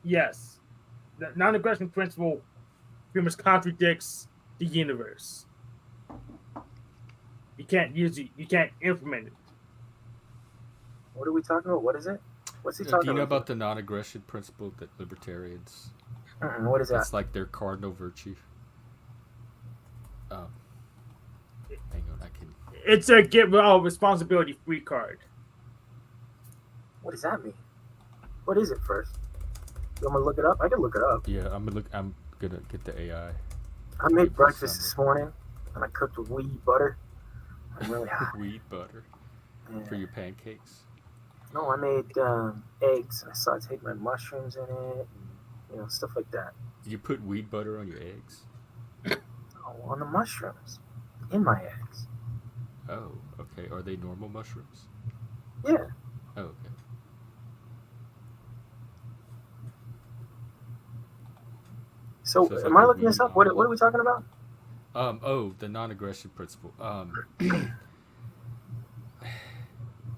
Yes, the non-aggression principle pretty much contradicts the universe. You can't use it. You can't implement it. What are we talking about? What is it? What's he Do talking you know about? about the non-aggression principle that libertarians? What is that? That's like their cardinal virtue. Hang on, I can. It's a get all responsibility free card. What does that mean? What is it first? You want me to look it up? I can look it up. Yeah, I'm gonna get the AI. I made breakfast this morning, and I cooked with wheat butter. I'm really hot. Wheat butter for your pancakes. No, I made eggs, and I sauteed my mushrooms in it, and, stuff like that. You put wheat butter on your eggs? Oh, on the mushrooms, in my eggs. Oh, okay. Are they normal mushrooms? Yeah. Oh, okay. So it's am like I a looking this weed up? What are we talking about? The non-aggression principle.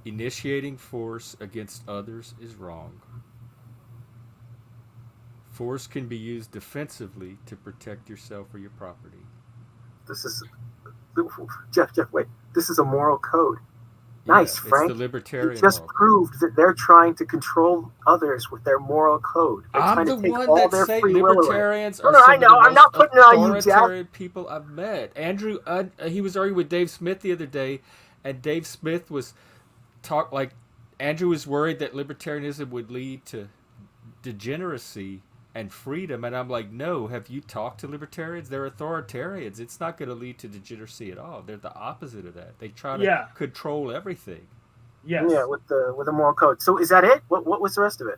Initiating force against others is wrong. Force can be used defensively to protect yourself or your property. This is Jeff. Wait, this is a moral code. Yeah, Nice, Frank. It's the libertarian You just moral code. proved that they're trying to control others with their moral code. They're I'm trying the to take one all that their say free will away. libertarians No, are I some know. of the I'm not most putting it on you, Jeff. authoritarian people I've met. Andrew, he was arguing with Dave Smith the other day, and Dave Smith was Andrew was worried that libertarianism would lead to degeneracy and freedom, and I'm like, no, have you talked to libertarians? They're authoritarians. It's not going to lead to degeneracy at all. They're the opposite of that. They try to control everything. Yes. Yeah, with the moral code. So is that it? What was the rest of it?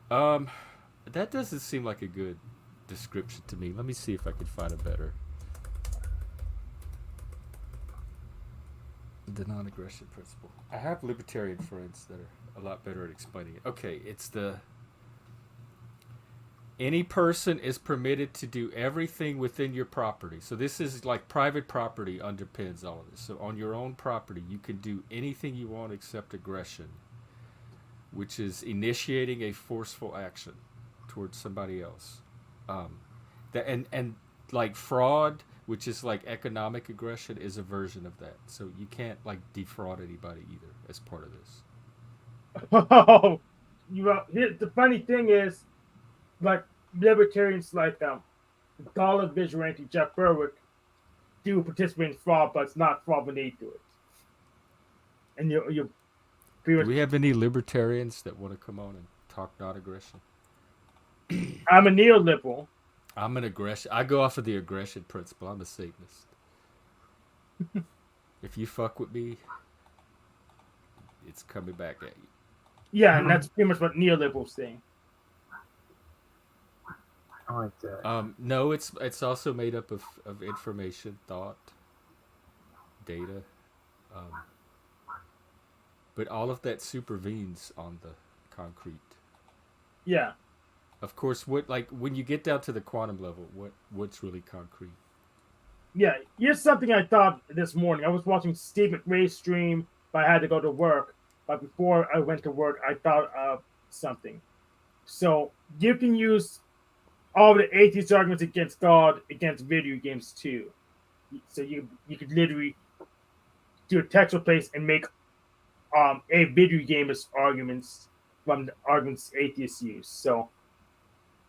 That doesn't seem like a good description to me. Let me see if I can find a better. The non-aggression principle. I have libertarian friends that are a lot better at explaining it. Okay, it's any person is permitted to do everything within your property. So this is like private property underpins all of this. So on your own property, you can do anything you want except aggression which is initiating a forceful action towards somebody else. And like fraud, which is like economic aggression, is a version of that. So you can't like defraud anybody either as part of this. Oh, the funny thing is, like libertarians like Dollar Vigilante Jeff Berwick do participate in fraud, but it's not fraud when they do it. And you pretty Do much, we have any libertarians that want to come on and talk non-aggression? I'm a neoliberal. I'm an aggression. I go off of the aggression principle. I'm a Satanist. If you fuck with me, it's coming back at you. Yeah, and that's pretty much what neoliberals say. I like that. No, it's also made up of information, thought, data, but all of that supervenes on the concrete. Yeah. Of course, what like when you get down to the quantum level, what's really concrete? Yeah, here's something I thought this morning. I was watching Steve McRae's stream, but I had to go to work. But before I went to work, I thought of something. So you can use all the atheist arguments against God against video games too. So you could literally do a text replace and make a video gamer's arguments from the arguments atheists use. So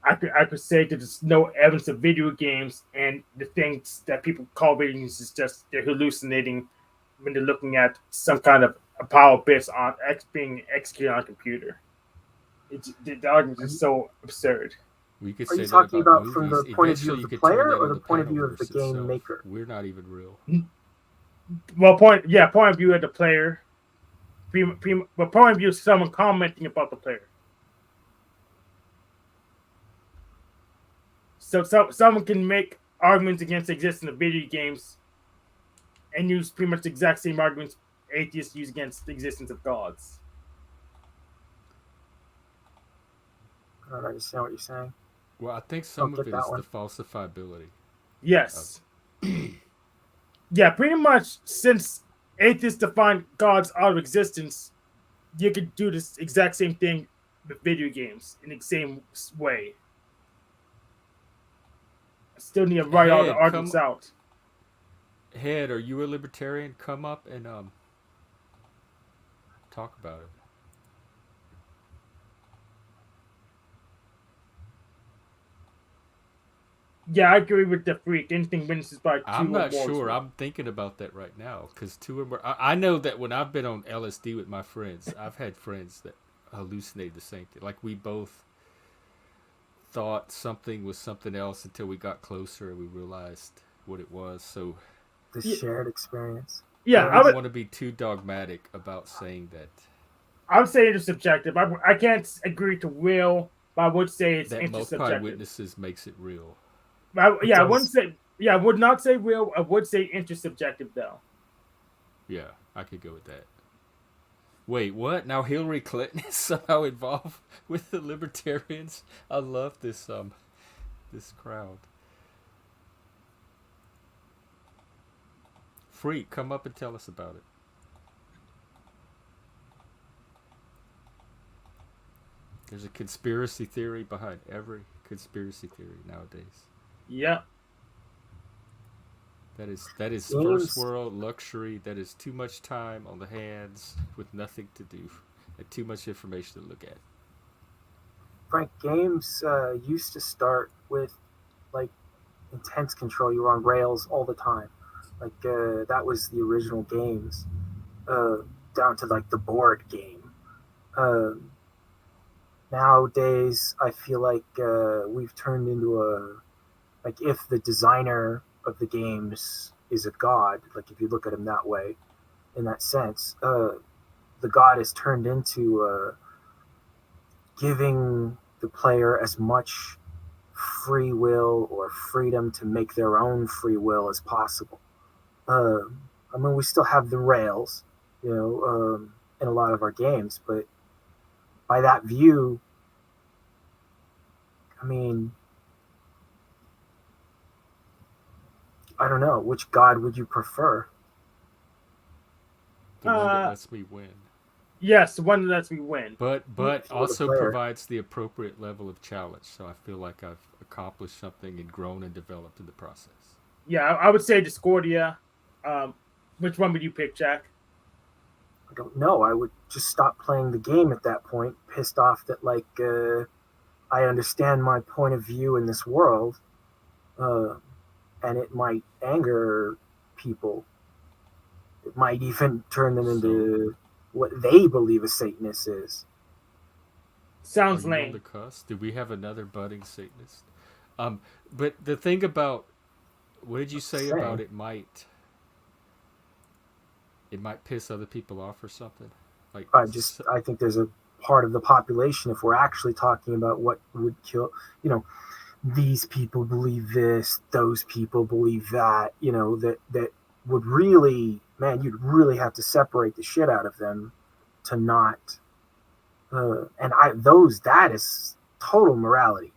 I could say that there's no evidence of video games, and the things that people call video games is just they're hallucinating when they're looking at some kind of a power bits on being executed on a computer. The argument is so absurd. We could Are say you that talking about about from movies. the point of view Eventually, of you the could turn player that or on the point of view of the Panelverse game itself. maker? We're not even real. Well, point of view of the player. But point of view is someone commenting about the player. So someone can make arguments against the existence of video games and use pretty much the exact same arguments atheists use against the existence of gods. I don't understand what you're saying. Well, I think some Don't of get it that is one. the falsifiability. Yes. Yeah, pretty much since atheists define gods out of existence, you could do this exact same thing with video games in the same way. Still need to write all the Head, arguments out. Head, are you a libertarian? Come up and talk about it. Yeah, I agree with the freak. Anything witnesses by two I'm or not more. sure. I'm thinking about that right now because two or more. I know that when I've been on LSD with my friends, I've had friends that hallucinate the same thing. Like we both thought something was something else until we got closer and we realized what it was. So The shared experience. Yeah, I don't want to be too dogmatic about saying that. I would say it's subjective. I can't agree to real, but I would say it's That multiple intersubjective. witnesses makes it real. I wouldn't say. Yeah, I would not say real. I would say intersubjective though. Yeah, I could go with that. Wait, what? Now Hillary Clinton is somehow involved with the libertarians? I love this this crowd. Freak, come up and tell us about it. There's a conspiracy theory behind every conspiracy theory nowadays. Yeah. That is Games. first world luxury. That is too much time on the hands with nothing to do and too much information to look at. Frank, games used to start with like intense control. You were on rails all the time. Like that was the original games, down to like the board game. Nowadays, I feel like we've turned into like if the designer of the games is a god, like if you look at him that way, in that sense, the god is turned into giving the player as much free will or freedom to make their own free will as possible. I mean, we still have the rails, in a lot of our games, but by that view, I mean, I don't know. Which god would you prefer? The one that lets me win. Yes, the one that lets me win. but For the also player. provides the appropriate level of challenge. So I feel like I've accomplished something and grown and developed in the process. Yeah, I would say Discordia. Which one would you pick, Jack? I don't know. I would just stop playing the game at that point, pissed off that I understand my point of view in this world, and it might anger people. It might even turn them into what they believe a Satanist is. Sounds Are you on lame. the cusp? Did we have another budding Satanist? But the thing about what did you say about it might piss other people off or something? Like I think there's a part of the population, if we're actually talking about what would kill, these people believe this, those people believe that, that would really, man, you'd really have to separate the shit out of them to not, that is total morality.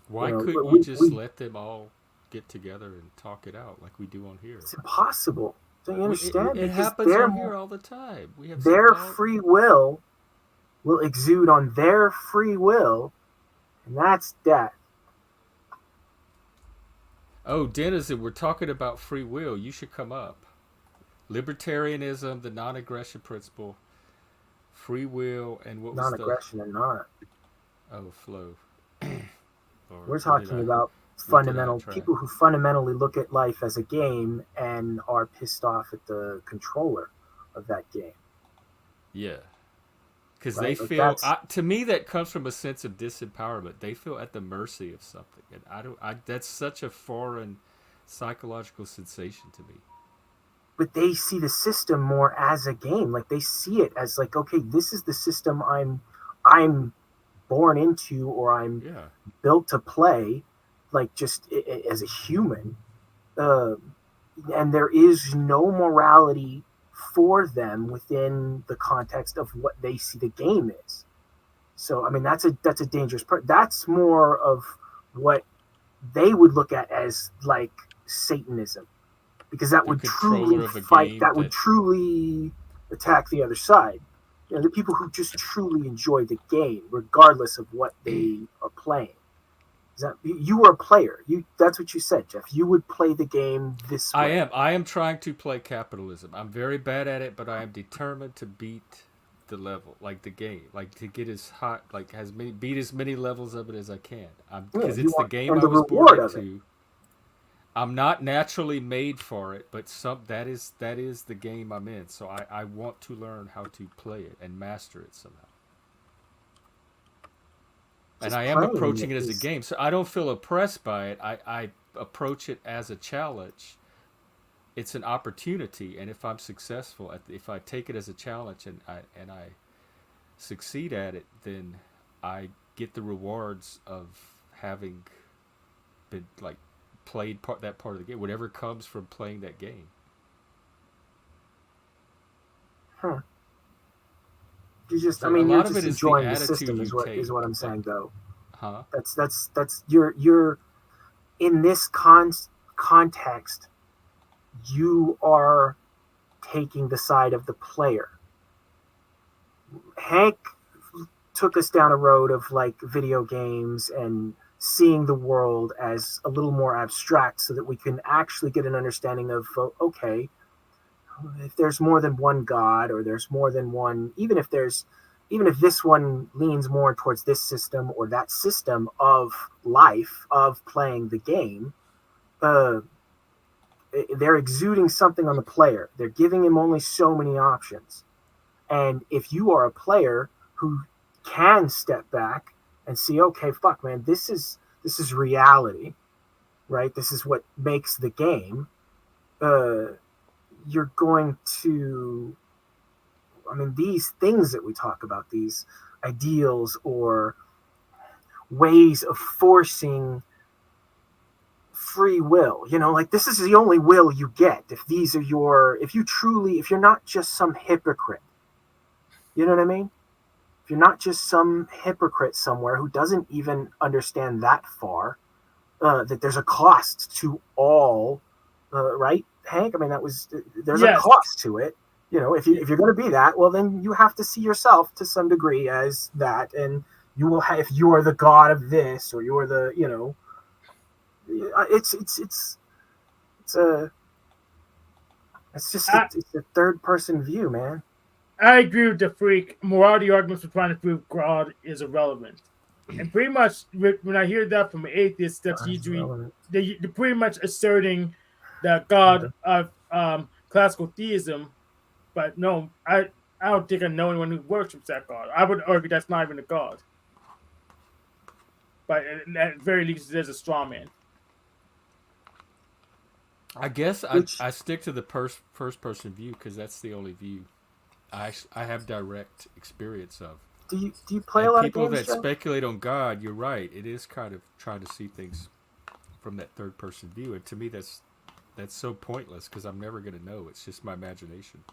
why couldn't you just let them all get together and talk it out like we do on here? It's impossible. Don't you understand? It happens on here all the time. We have their free will exude on their free will, and that's death. Oh, Denizen, we're talking about free will. You should come up. Libertarianism, the non-aggression principle, free will, and what was non-aggression and not. Oh, flow. We're talking about fundamental people who fundamentally look at life as a game and are pissed off at the controller of that game. Yeah. Because they feel, to me, that comes from a sense of disempowerment. They feel at the mercy of something, and that's such a foreign psychological sensation to me. But they see the system more as a game. Like they see it as like, okay, this is the system I'm born into, or I'm built to play, like just as a human. And there is no morality for them within the context of what they see the game is. So I mean that's a dangerous part. That's more of what they would look at as like Satanism, because that would truly fight, that would truly attack the other side. The people who just truly enjoy the game regardless of what they are playing. You were a player. That's what you said, Jeff. You would play the game this way. I am trying to play capitalism. I'm very bad at it, but I am determined to beat the level, like the game, like to get as hot, like beat as many levels of it as I can. Because it's the game I was born into. I'm not naturally made for it, but that is the game I'm in. So I want to learn how to play it and master it somehow. And I am approaching it as a game, so I don't feel oppressed by it. I approach it as a challenge. It's an opportunity, and if I'm successful, if I take it as a challenge and I succeed at it, then I get the rewards of having been played that part of the game. Whatever comes from playing that game. Huh. You're just enjoying the system is what I'm saying, though. Huh? That's you're in this context, you are taking the side of the player. Hank took us down a road of like video games and seeing the world as a little more abstract so that we can actually get an understanding of, okay, if there's more than one God, or there's more than one, even if this one leans more towards this system or that system of life, of playing the game, they're exuding something on the player. They're giving him only so many options. And if you are a player who can step back and see, okay, fuck, man, this is reality, right? This is what makes the game. You're going to, these things that we talk about, these ideals or ways of forcing free will, this is the only will you get. If you're not just some hypocrite, you know what I mean? If you're not just some hypocrite somewhere who doesn't even understand that far, that there's a cost to all, right, Hank? There's a cost to it. if you're going to be that, well, then you have to see yourself to some degree as that, and you will have, if you are the god of this, or you're the, it's a it's a third person view, man. I agree with the freak. Morality arguments for trying to prove God is irrelevant. And pretty much when I hear that from atheists, that's usually they're pretty much asserting the God of classical theism. But no, I don't think I know anyone who worships that God. I would argue that's not even a God. But at the very least, there's a straw man. I guess I stick to the first person view because that's the only view I have direct experience of. Do you play a lot of games, people that Joe? speculate on God? You're right. It is kind of trying to see things from that third person view, and to me, that's so pointless because I'm never going to know. It's just my imagination.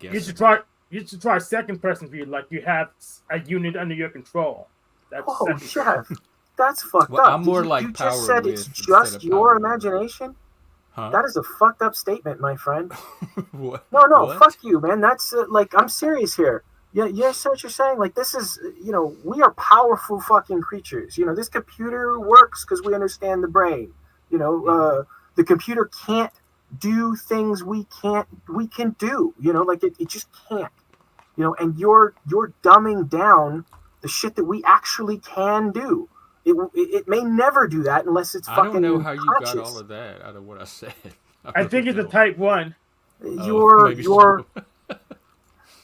You should try second person view, like you have a unit under your control. That's Jeff, that's fucked well, up. I'm more like you power just said with it's just your imagination. Huh? That is a fucked up statement, my friend. What? No, What? fuck you, man. That's like, I'm serious here. Yeah, yes, what you're saying. Like, this is, we are powerful fucking creatures. This computer works because we understand the brain. The computer can't do things we can do. Like it just can't. And you're dumbing down the shit that we actually can do. It may never do that unless it's fucking. I don't know how you conscious. got all of that out of what I said. I think it's a type 1.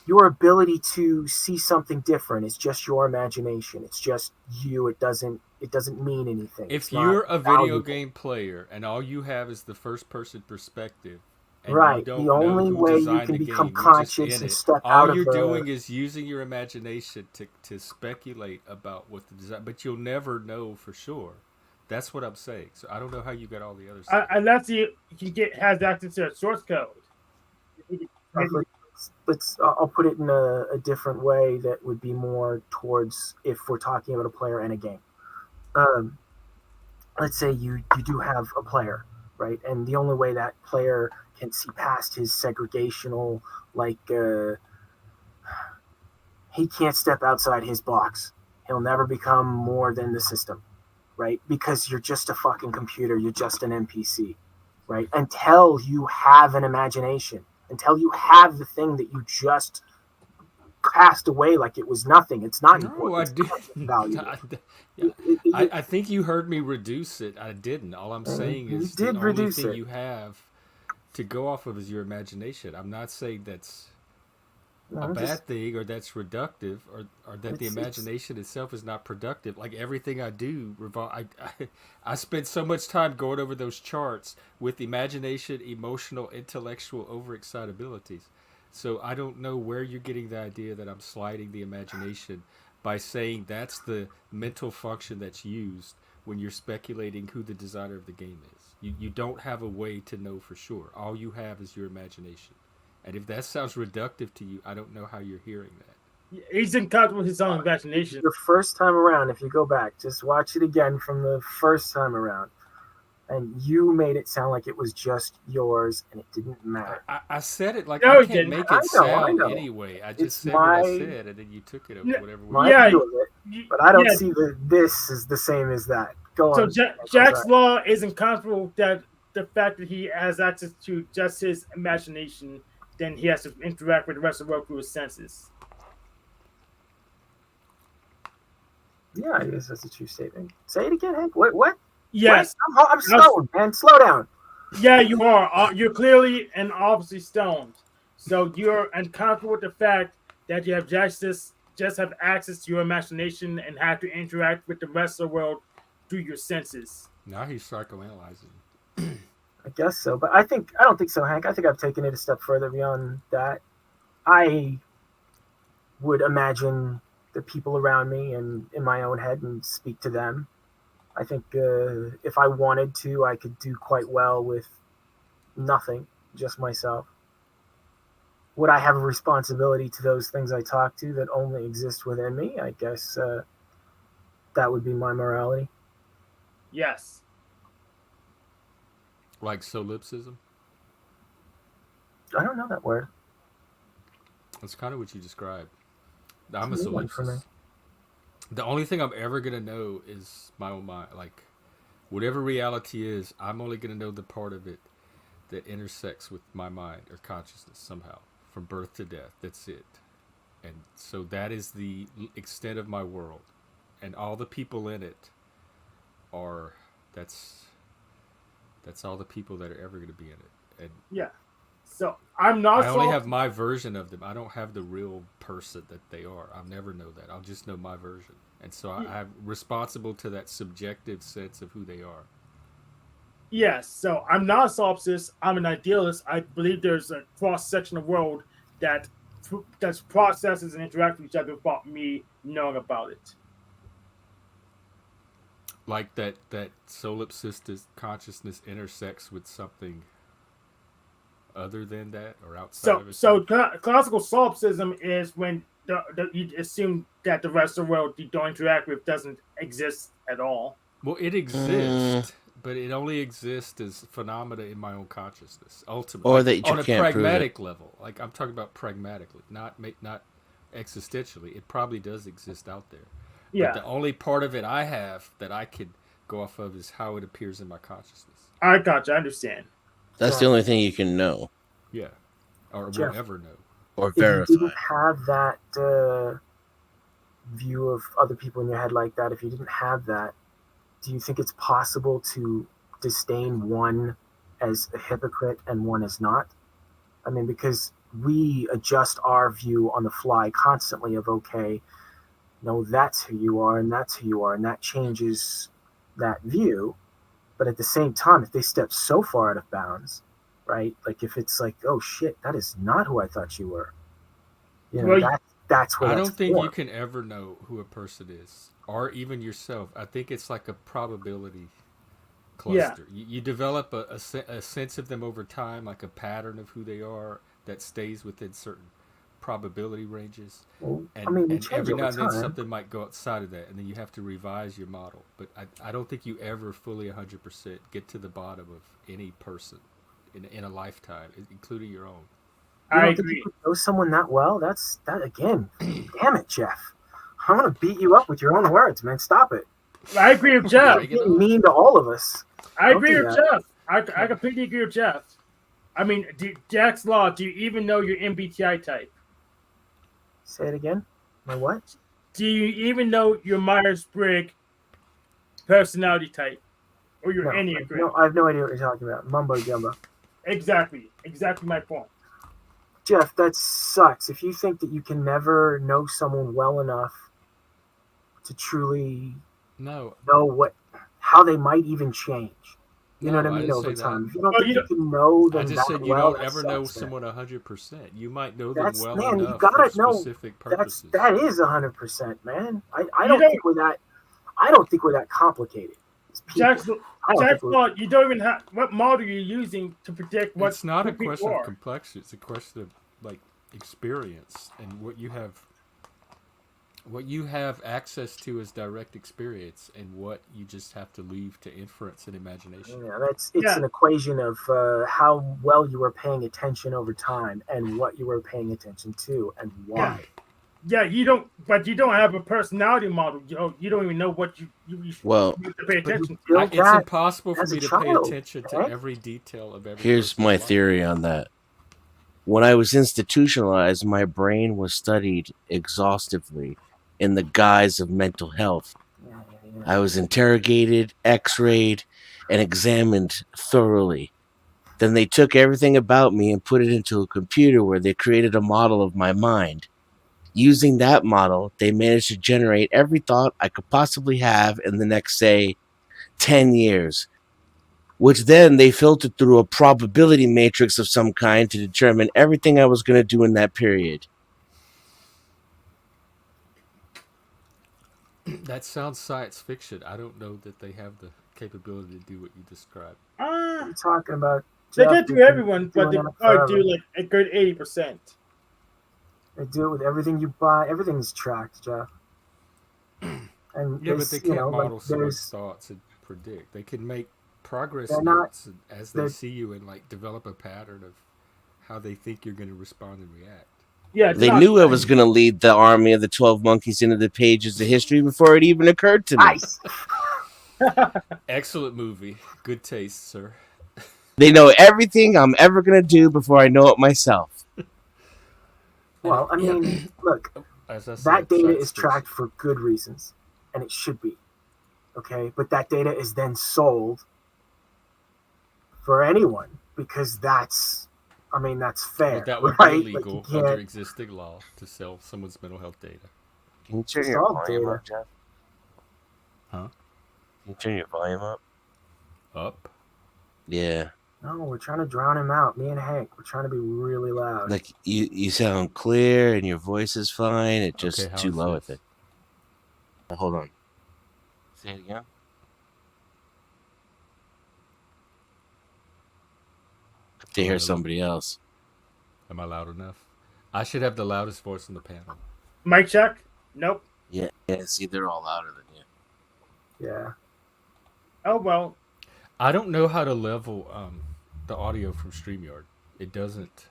Your ability to see something different is just your imagination. It's just you. It doesn't mean anything. If you're a video game player and all you have is the first person perspective, and right, you don't the only know who way you designed can the become game, conscious and step out of all you're doing is using your imagination to speculate about what the design, but you'll never know for sure. That's what I'm saying. So I don't know how you got all the other stuff. Unless you has access to a source code. I'll put it in a different way that would be more towards if we're talking about a player and a game. Let's say you do have a player, right? And the only way that player can see past his segregational, he can't step outside his box. He'll never become more than the system, right? Because you're just a fucking computer. You're just an NPC, right? Until you have an imagination, until you have the thing that you just cast away like it was nothing. It's not important. I think you heard me reduce it. I didn't. All I'm saying is the only thing you have to go off of is your imagination. I'm not saying that's a bad thing or that's reductive or that the imagination itself is not productive. Like everything I do, I spend so much time going over those charts with imagination, emotional, intellectual overexcitabilities. So I don't know where you're getting the idea that I'm sliding the imagination by saying that's the mental function that's used when you're speculating who the designer of the game is. You don't have a way to know for sure. All you have is your imagination. And if that sounds reductive to you, I don't know how you're hearing that. He's in touch with his own imagination. The first time around, if you go back, just watch it again from the first time around. And you made it sound like it was just yours and it didn't matter. I said it like no, I can't make it sound anyway. I just said what I said and then you took it over whatever way. My view of it, but I don't see that this is the same as that. Go on. So JacksLaw isn't comfortable that the fact that he has access to just his imagination, then he has to interact with the rest of the world through his senses. Yeah, I guess that's a true statement. Say it again, Hank. What? Yes. I'm stoned, man. Slow down. Yeah, you are. You're clearly and obviously stoned. So you're uncomfortable with the fact that you have just have access to your imagination and have to interact with the rest of the world through your senses. Now he's psychoanalyzing. I guess so, but I don't think so, Hank. I think I've taken it a step further beyond that. I would imagine the people around me and in my own head and speak to them. I think if I wanted to, I could do quite well with nothing, just myself. Would I have a responsibility to those things I talk to that only exist within me? I guess that would be my morality. Yes. Like solipsism? I don't know that word. That's kind of what you described. I'm a It's a new one for me. solipsist. The only thing I'm ever gonna know is my own mind. Like, whatever reality is, I'm only gonna know the part of it that intersects with my mind or consciousness somehow, from birth to death. That's it. And so that is the extent of my world, and all the people in it are that's all the people that are ever going to be in it. And Yeah. So I'm not. I only have my version of them. I don't have the real person that they are. I'll never know that. I'll just know my version. And so I'm responsible to that subjective sense of who they are. Yes. So I'm not a solipsist. I'm an idealist. I believe there's a cross section of world that processes and interacts with each other without me knowing about it. Like that solipsistic consciousness intersects with something other than that or outside of it. So classical solipsism is when you assume that the rest of the world you don't interact with doesn't exist at all. Well, it exists, but it only exists as phenomena in my own consciousness. Ultimately, Or that you on a can't prove it. pragmatic level. Like, I'm talking about pragmatically, not existentially. It probably does exist out there. Yeah. But the only part of it I have that I could go off of is how it appears in my consciousness. I gotcha. I understand. That's the only thing you can know Yeah, or Jeff. will ever know. or If you verify. didn't have that view of other people in your head like that, if you didn't have that, do you think it's possible to disdain one as a hypocrite and one as not? I mean, because we adjust our view on the fly constantly of, okay, no, that's who you are and that's who you are, and that changes that view. But at the same time, if they step so far out of bounds, right? Like if it's like, oh shit, that is not who I thought you were. You know, Well, that's what I that's don't think for. you can ever know who a person is, or even yourself. I think it's like a probability cluster. You develop a sense of them over time, like a pattern of who they are that stays within certain probability ranges. Well, And, I mean, we and change every over now and then time. something might go outside of that, and then you have to revise your model. But I don't think you ever fully 100% get to the bottom of any person in a lifetime, including your own. You I don't think agree. you could know someone that well? That's that again. Damn it, Jeff. I'm gonna beat you up with your own words, man. Stop it. I agree with Jeff. You're being mean to all of us. I Don't agree do with that. Jeff. I completely agree with Jeff. I mean, JacksLaw, do you even know your MBTI type? Say it again. My what? Do you even know your Myers-Briggs personality type or your Enneagram? No, I have no idea what you're talking about. Mumbo jumbo. Exactly my point. Jeff, that sucks. If you think that you can never know someone well enough to truly No, know how they might even change. You know No, what I I mean? didn't Over say time. that. If you don't Well, think you you can know them I just that said you well, don't that ever know sucks, man. someone 100%. You might know them That's well man, you enough gotta for know. specific purposes. That is 100%, man. I You don't don't- think we're that. I don't think we're that complicated. As people. I don't think we're. JacksLaw, you don't even have what model you're using to predict what It's not a who people question of are. complexity. It's a question of like experience and what you have access to as direct experience, and what you just have to leave to inference and imagination. Yeah, it's an equation of how well you were paying attention over time and what you were paying attention to and why. Yeah, you don't have a personality model. You don't even know what you Well, need to pay But attention to. built it's that impossible for as a me to pay child, attention to right? every detail of every here's person's my life. theory on that. When I was institutionalized, my brain was studied exhaustively in the guise of mental health. Yeah. I was interrogated, x-rayed, and examined thoroughly. Then they took everything about me and put it into a computer where they created a model of my mind. Using that model, they managed to generate every thought I could possibly have in the next, say, 10 years, which then they filtered through a probability matrix of some kind to determine everything I was going to do in that period. That sounds science fiction. I don't know that they have the capability to do what you described. What are you talking about? They Jeff? can't They've do been everyone, but they doing can that probably forever. do like a good 80%. They do it with everything you buy. Everything's tracked, Jeff. And Yeah, but they you can't know, model like, someone's thoughts and predict. They can make progress They're not- notes as they see you and like develop a pattern of how they think you're going to respond and react. Yeah, They not knew I strange. was going to lead the army of the 12 monkeys into the pages of history before it even occurred to me. Nice. Excellent movie. Good taste, sir. They know everything I'm ever going to do before I know it myself. Well, I mean, look, As I said, that data science is fiction. tracked for good reasons, and it should be. Okay, but that data is then sold for anyone because that's fair, Well, that would right? be Like, you illegal can't- under existing law to sell someone's mental health data. Can you turn It's your all volume data. up, Jeff? Huh? Can you turn your volume up? Up? Yeah. No, we're trying to drown him out. Me and Hank, we're trying to be really loud. Like, you sound clear and your voice is fine. It's just Okay, how too is low, I this? think. Hold on. Say it again. To hear Hello? somebody else. Am I loud enough? I should have the loudest voice on the panel. Mic check? Nope. Yeah, see, they're all louder than you. Yeah. Oh well. I don't know how to level the audio from StreamYard. It doesn't.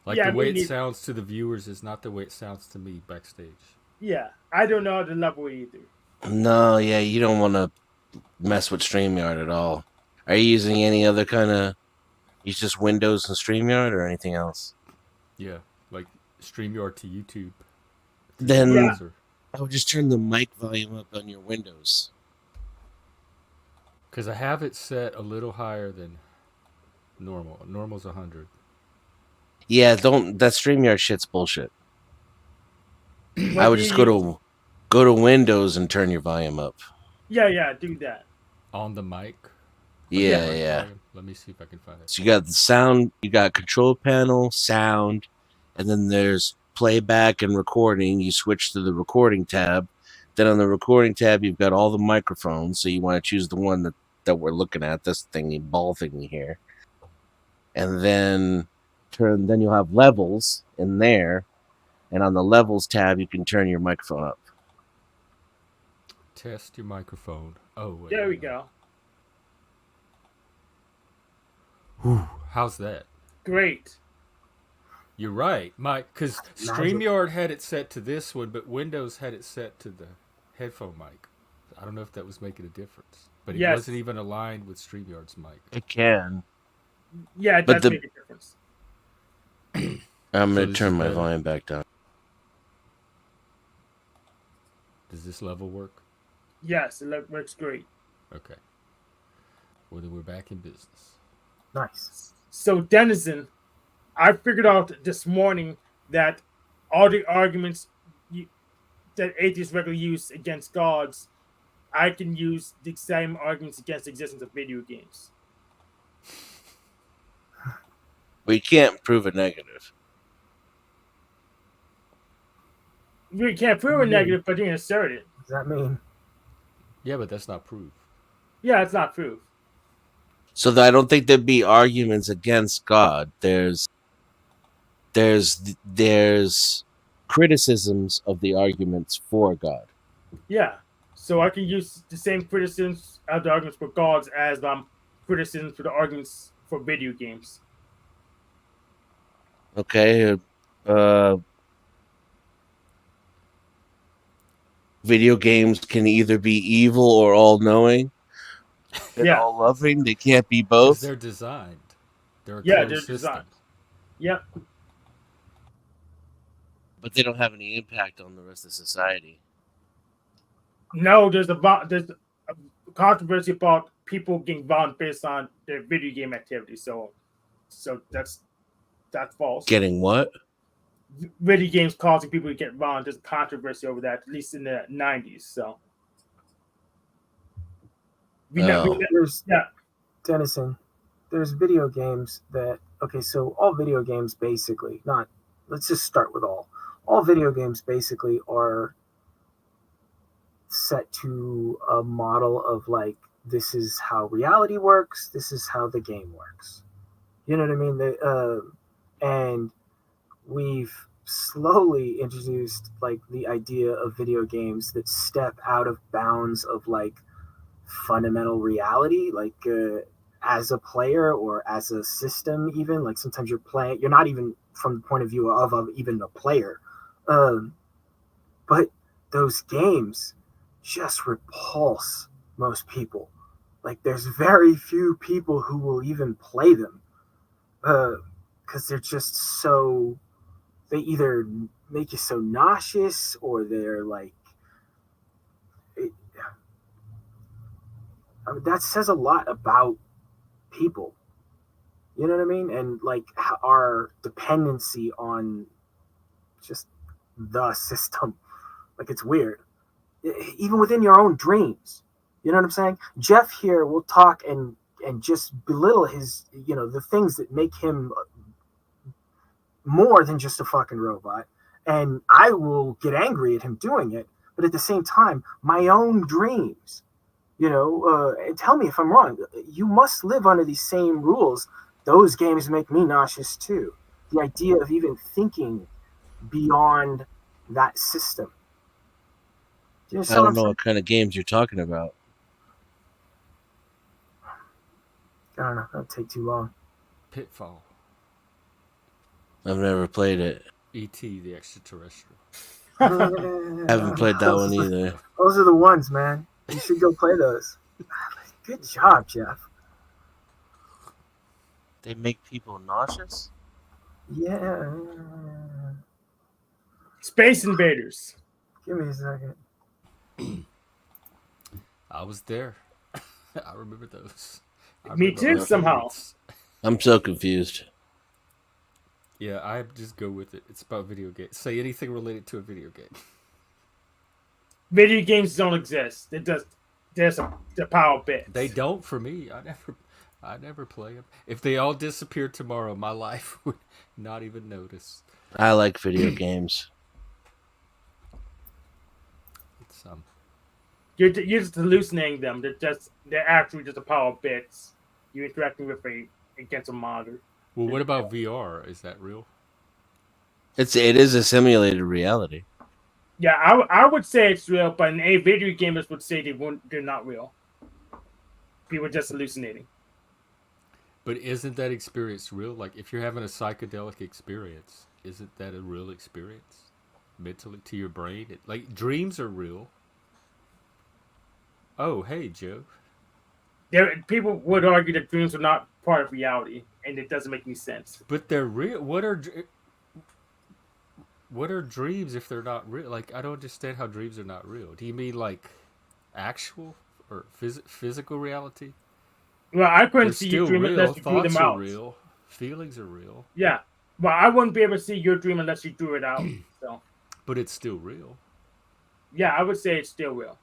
Like Yeah, the way me it neither. sounds to the viewers is not the way it sounds to me backstage. Yeah, I don't know how to level either. No, yeah, you don't want to mess with StreamYard at all. Are you using any other kind of... Use just Windows and StreamYard or anything else? Yeah, like StreamYard to YouTube. Then Yeah. I would just turn the mic volume up on your Windows. Because I have it set a little higher than normal. Normal's 100. Yeah, don't... That StreamYard shit's bullshit. I would just go to Windows and turn your volume up. Yeah, do that. On the mic. Yeah, Mic yeah. volume. Let me see if I can find it. So you got the sound, you got control panel, sound, and then there's playback and recording. You switch to the recording tab. Then on the recording tab, you've got all the microphones. So you want to choose the one that we're looking at, this thingy, ball thingy here. And then you'll have levels in there. And on the levels tab, you can turn your microphone up. Test your microphone. Oh, wait. There we go. Whew, how's that? Great. You're right, because StreamYard had it set to this one, but Windows had it set to the headphone mic. I don't know if that was making a difference, but it Yes. wasn't even aligned with StreamYard's mic. It can. Yeah, it But does the- make a difference. I'm So going to this turn is my better. volume back down. Does this level work? Yes, it works great. Okay. Well, then we're back in business. Nice. So, Denizen, I figured out this morning that all the arguments that atheists regularly use against gods, I can use the same arguments against the existence of video games. We can't prove a negative. We can't prove a negative, but you can assert it. What does that mean? Yeah, but that's not proof. Yeah, it's not proof. So I don't think there'd be arguments against God. There's criticisms of the arguments for God. Yeah. So I can use the same criticisms of the arguments for gods as criticisms for the arguments for video games. Okay. Video games can either be evil or all-knowing. And Yeah. all-loving. They can't be 'Cause both. they're designed. They're a Yeah, closed they're system. designed. Yep. But they don't have any impact on the rest of society. No, there's a controversy about people getting banned based on their video game activity. So that's false. Getting what? Video games causing people to get banned. There's controversy over that, at least in the 90s. So There's yeah. Dennison, there's video games that so all video games basically, let's just start with all video games basically are set to a model of like, this is how reality works, this is how the game works. You know what I mean? And we've slowly introduced like the idea of video games that step out of bounds of like fundamental reality. Like as a player or as a system, even like sometimes you're not even from the point of view of even a player, but those games just repulse most people. Like there's very few people who will even play them because they're just so, they either make you so nauseous or they're like I mean, that says a lot about people. You know what I mean? And like our dependency on just the system. Like it's weird. Even within your own dreams. You know what I'm saying? Jeff here will talk and just belittle his, the things that make him more than just a fucking robot. And I will get angry at him doing it. But at the same time, my own dreams, tell me if I'm wrong. You must live under these same rules. Those games make me nauseous too. The idea of even thinking beyond that system. I don't know what kind of games you're talking about. I don't know. That'll take too long. Pitfall. I've never played it. E.T. the Extraterrestrial. Haven't played that one either. Those are the ones, man. You should go play those. Good job, Jeff. They make people nauseous? Yeah. Space Invaders. Give me a second. I was there. I remember those. Me too, somehow. I'm so confused. Yeah, I just go with it. It's about video games. Say anything related to a video game. Video games don't exist. There's the power bit. They don't for me. I never play them. If they all disappeared tomorrow, my life would not even notice. I like video games. It's You're just hallucinating them. They're actually just the power bits. You're interacting with against a monitor. Well, what about VR? Is that real? It is a simulated reality. Yeah, I would say it's real, but video gamers would say they're not real. People are just hallucinating. But isn't that experience real? Like, if you're having a psychedelic experience, isn't that a real experience? Mentally, to your brain? Like, dreams are real. Oh, hey, Joe. People would argue that dreams are not part of reality, and it doesn't make any sense. But they're real. What are dreams if they're not real? Like, I don't understand how dreams are not real. Do you mean, like, actual or physical reality? Well, I couldn't They're see still you dream real. unless you drew them Thoughts out. are real. Feelings are real. Yeah. Well, I wouldn't be able to see your dream unless you drew it out. So. But it's still real. Yeah, I would say it's still real.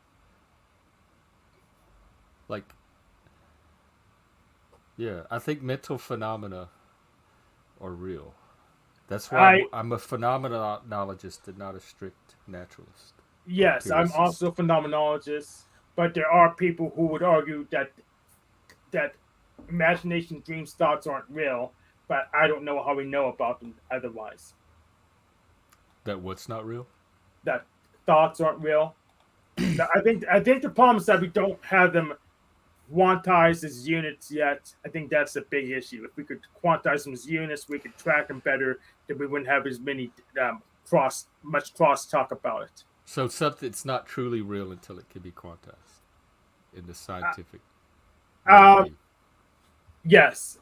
Like, yeah, I think mental phenomena are real. That's why I'm a phenomenologist and not a strict naturalist. Yes, I'm also a phenomenologist, but there are people who would argue that imagination, dreams, thoughts aren't real, but I don't know how we know about them otherwise. That what's not real? That thoughts aren't real. I think the problem is that we don't have them quantized as units yet. I think that's a big issue. If we could quantize them as units, we could track them better. Then we wouldn't have as many cross talk about it. So something's not truly real until it can be quantized in the scientific. Yes,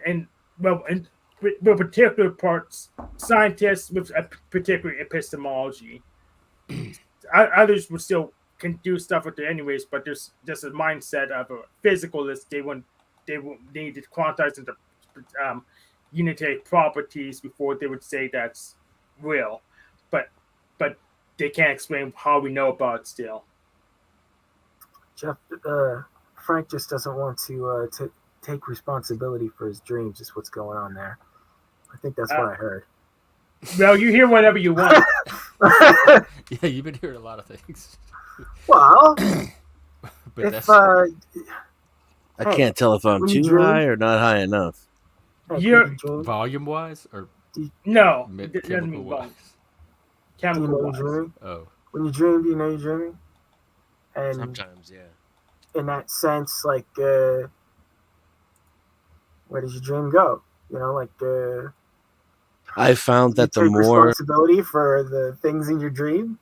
and with particular parts, scientists with a particular epistemology. Others would still can do stuff with it anyways, but there's just a mindset of a physicalist. They need to quantize into unitary properties before they would say that's real, but they can't explain how we know about it still. Jeff, Frank just doesn't want to take responsibility for his dreams. Is what's going on there. I think that's what I heard. Well, you hear whatever you want. Yeah, you've been hearing a lot of things. Well, but if I can't tell if I'm too high or not high enough. You're volume wise or no, chemical wise. Chemical wise. Oh, when you dream, do you know you're dreaming? And sometimes, yeah. in that sense, like Where does your dream go? You know, like I found you that take responsibility for the things in your dream.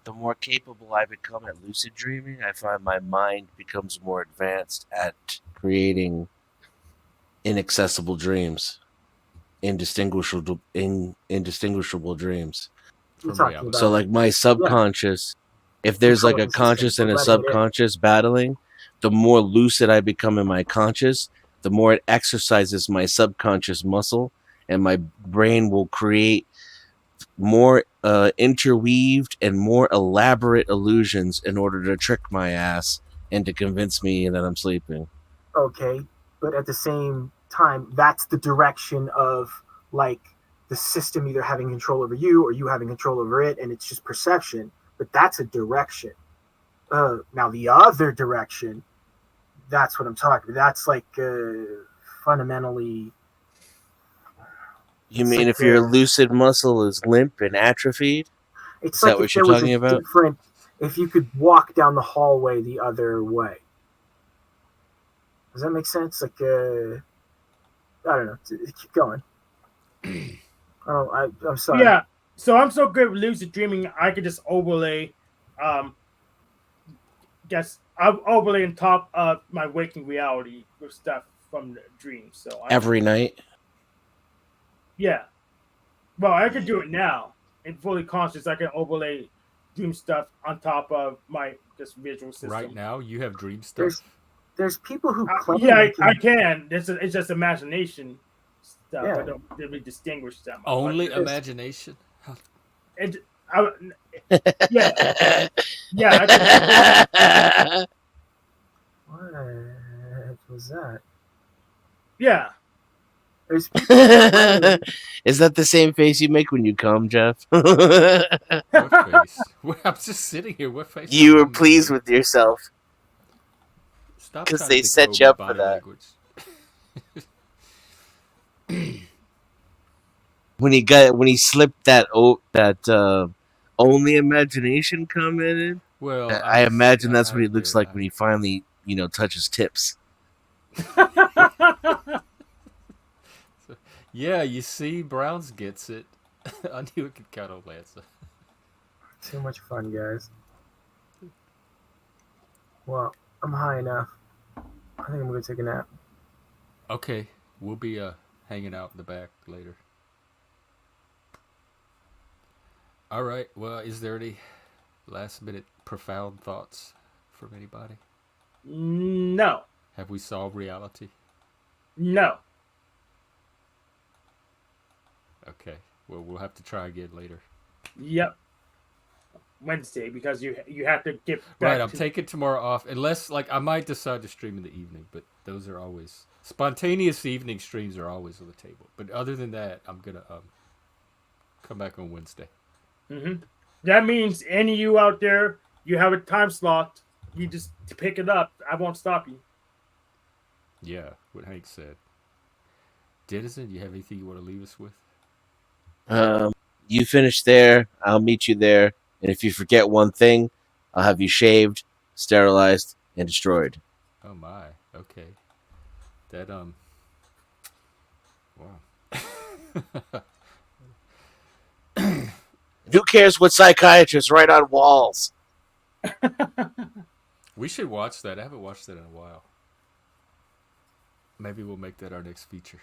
the more capable I become at lucid dreaming, I find my mind becomes more advanced at creating inaccessible dreams, indistinguishable dreams. You're From talking reality. So about like my subconscious, if there's like a controlling the system, conscious and a letting it in. subconscious battling, the more lucid I become in my conscious, the more it exercises my subconscious muscle, and my brain will create more interweaved and more elaborate illusions in order to trick my ass and to convince me that I'm sleeping. Okay, but at the same time, that's the direction of like the system either having control over you or you having control over it, and it's just perception. But that's a direction. Now the other direction, that's what I'm talking about. That's like fundamentally. You It's mean like if your lucid muscle is limp and atrophied? it's Is like that if what you're there was talking a about? different. If you could walk down the hallway the other way. Does that make sense? Like, I don't know. Keep going. I'm sorry. Yeah. So I'm so good with lucid dreaming, I could just overlay, I'll overlay on top of my waking reality with stuff from the dream. So Every night? yeah. Well, I could do it now in fully conscious. I can overlay dream stuff on top of my just visual system. Right now, you have dream There's stuff. there's people who claim Yeah, they I can. It's just imagination stuff. Yeah. I don't really distinguish them. Only But imagination. it, I, yeah, yeah. I can, What was that? yeah. There's people who claim Is that the same face you make when you come, Jeff? What face? I'm just sitting here. What face? You am I were pleased making? with yourself Stop 'cause trying they to set decode you my up for body that. language. When he slipped that only imagination comment in. Well, I imagine that's what he I looks get it. like when he finally, touches tips. Yeah, you see, Browns gets it. I knew it could count on Lanza. too much fun, guys. Well, I'm high enough. I think I'm gonna take a nap. Okay, we'll be hanging out in the back later. All right. Well, is there any last minute profound thoughts from anybody? No, Have we solved reality? no. Okay. Well, we'll have to try again later. Yep. Wednesday because you have to get back Right. I'm to taking tomorrow off, unless I might decide to stream in the evening, but those are always spontaneous evening streams are always on the table. But other than that, I'm gonna come back on Wednesday. Mm-hmm. That means any of you out there, you have a time slot. You just pick it up. I won't stop you. Yeah, what Hank said. Denizen, you have anything you want to leave us with? You finish there, I'll meet you there, and if you forget one thing, I'll have you shaved, sterilized, and destroyed. Oh my. Okay. That Wow. Who cares what psychiatrists write on walls? We should watch that. I haven't watched that in a while. Maybe we'll make that our next feature.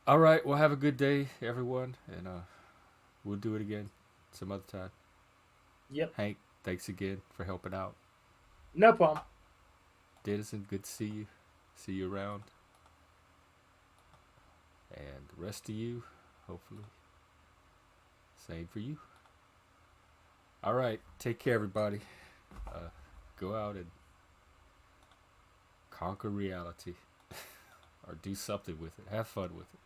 All right. Well, have a good day, everyone, and we'll do it again some other time. Yep. Hank, thanks again for helping out. No problem. Denizen, good to see you. See you around. And the rest of you, hopefully, same for you. All right. Take care, everybody. Go out and conquer reality. Or do something with it. Have fun with it.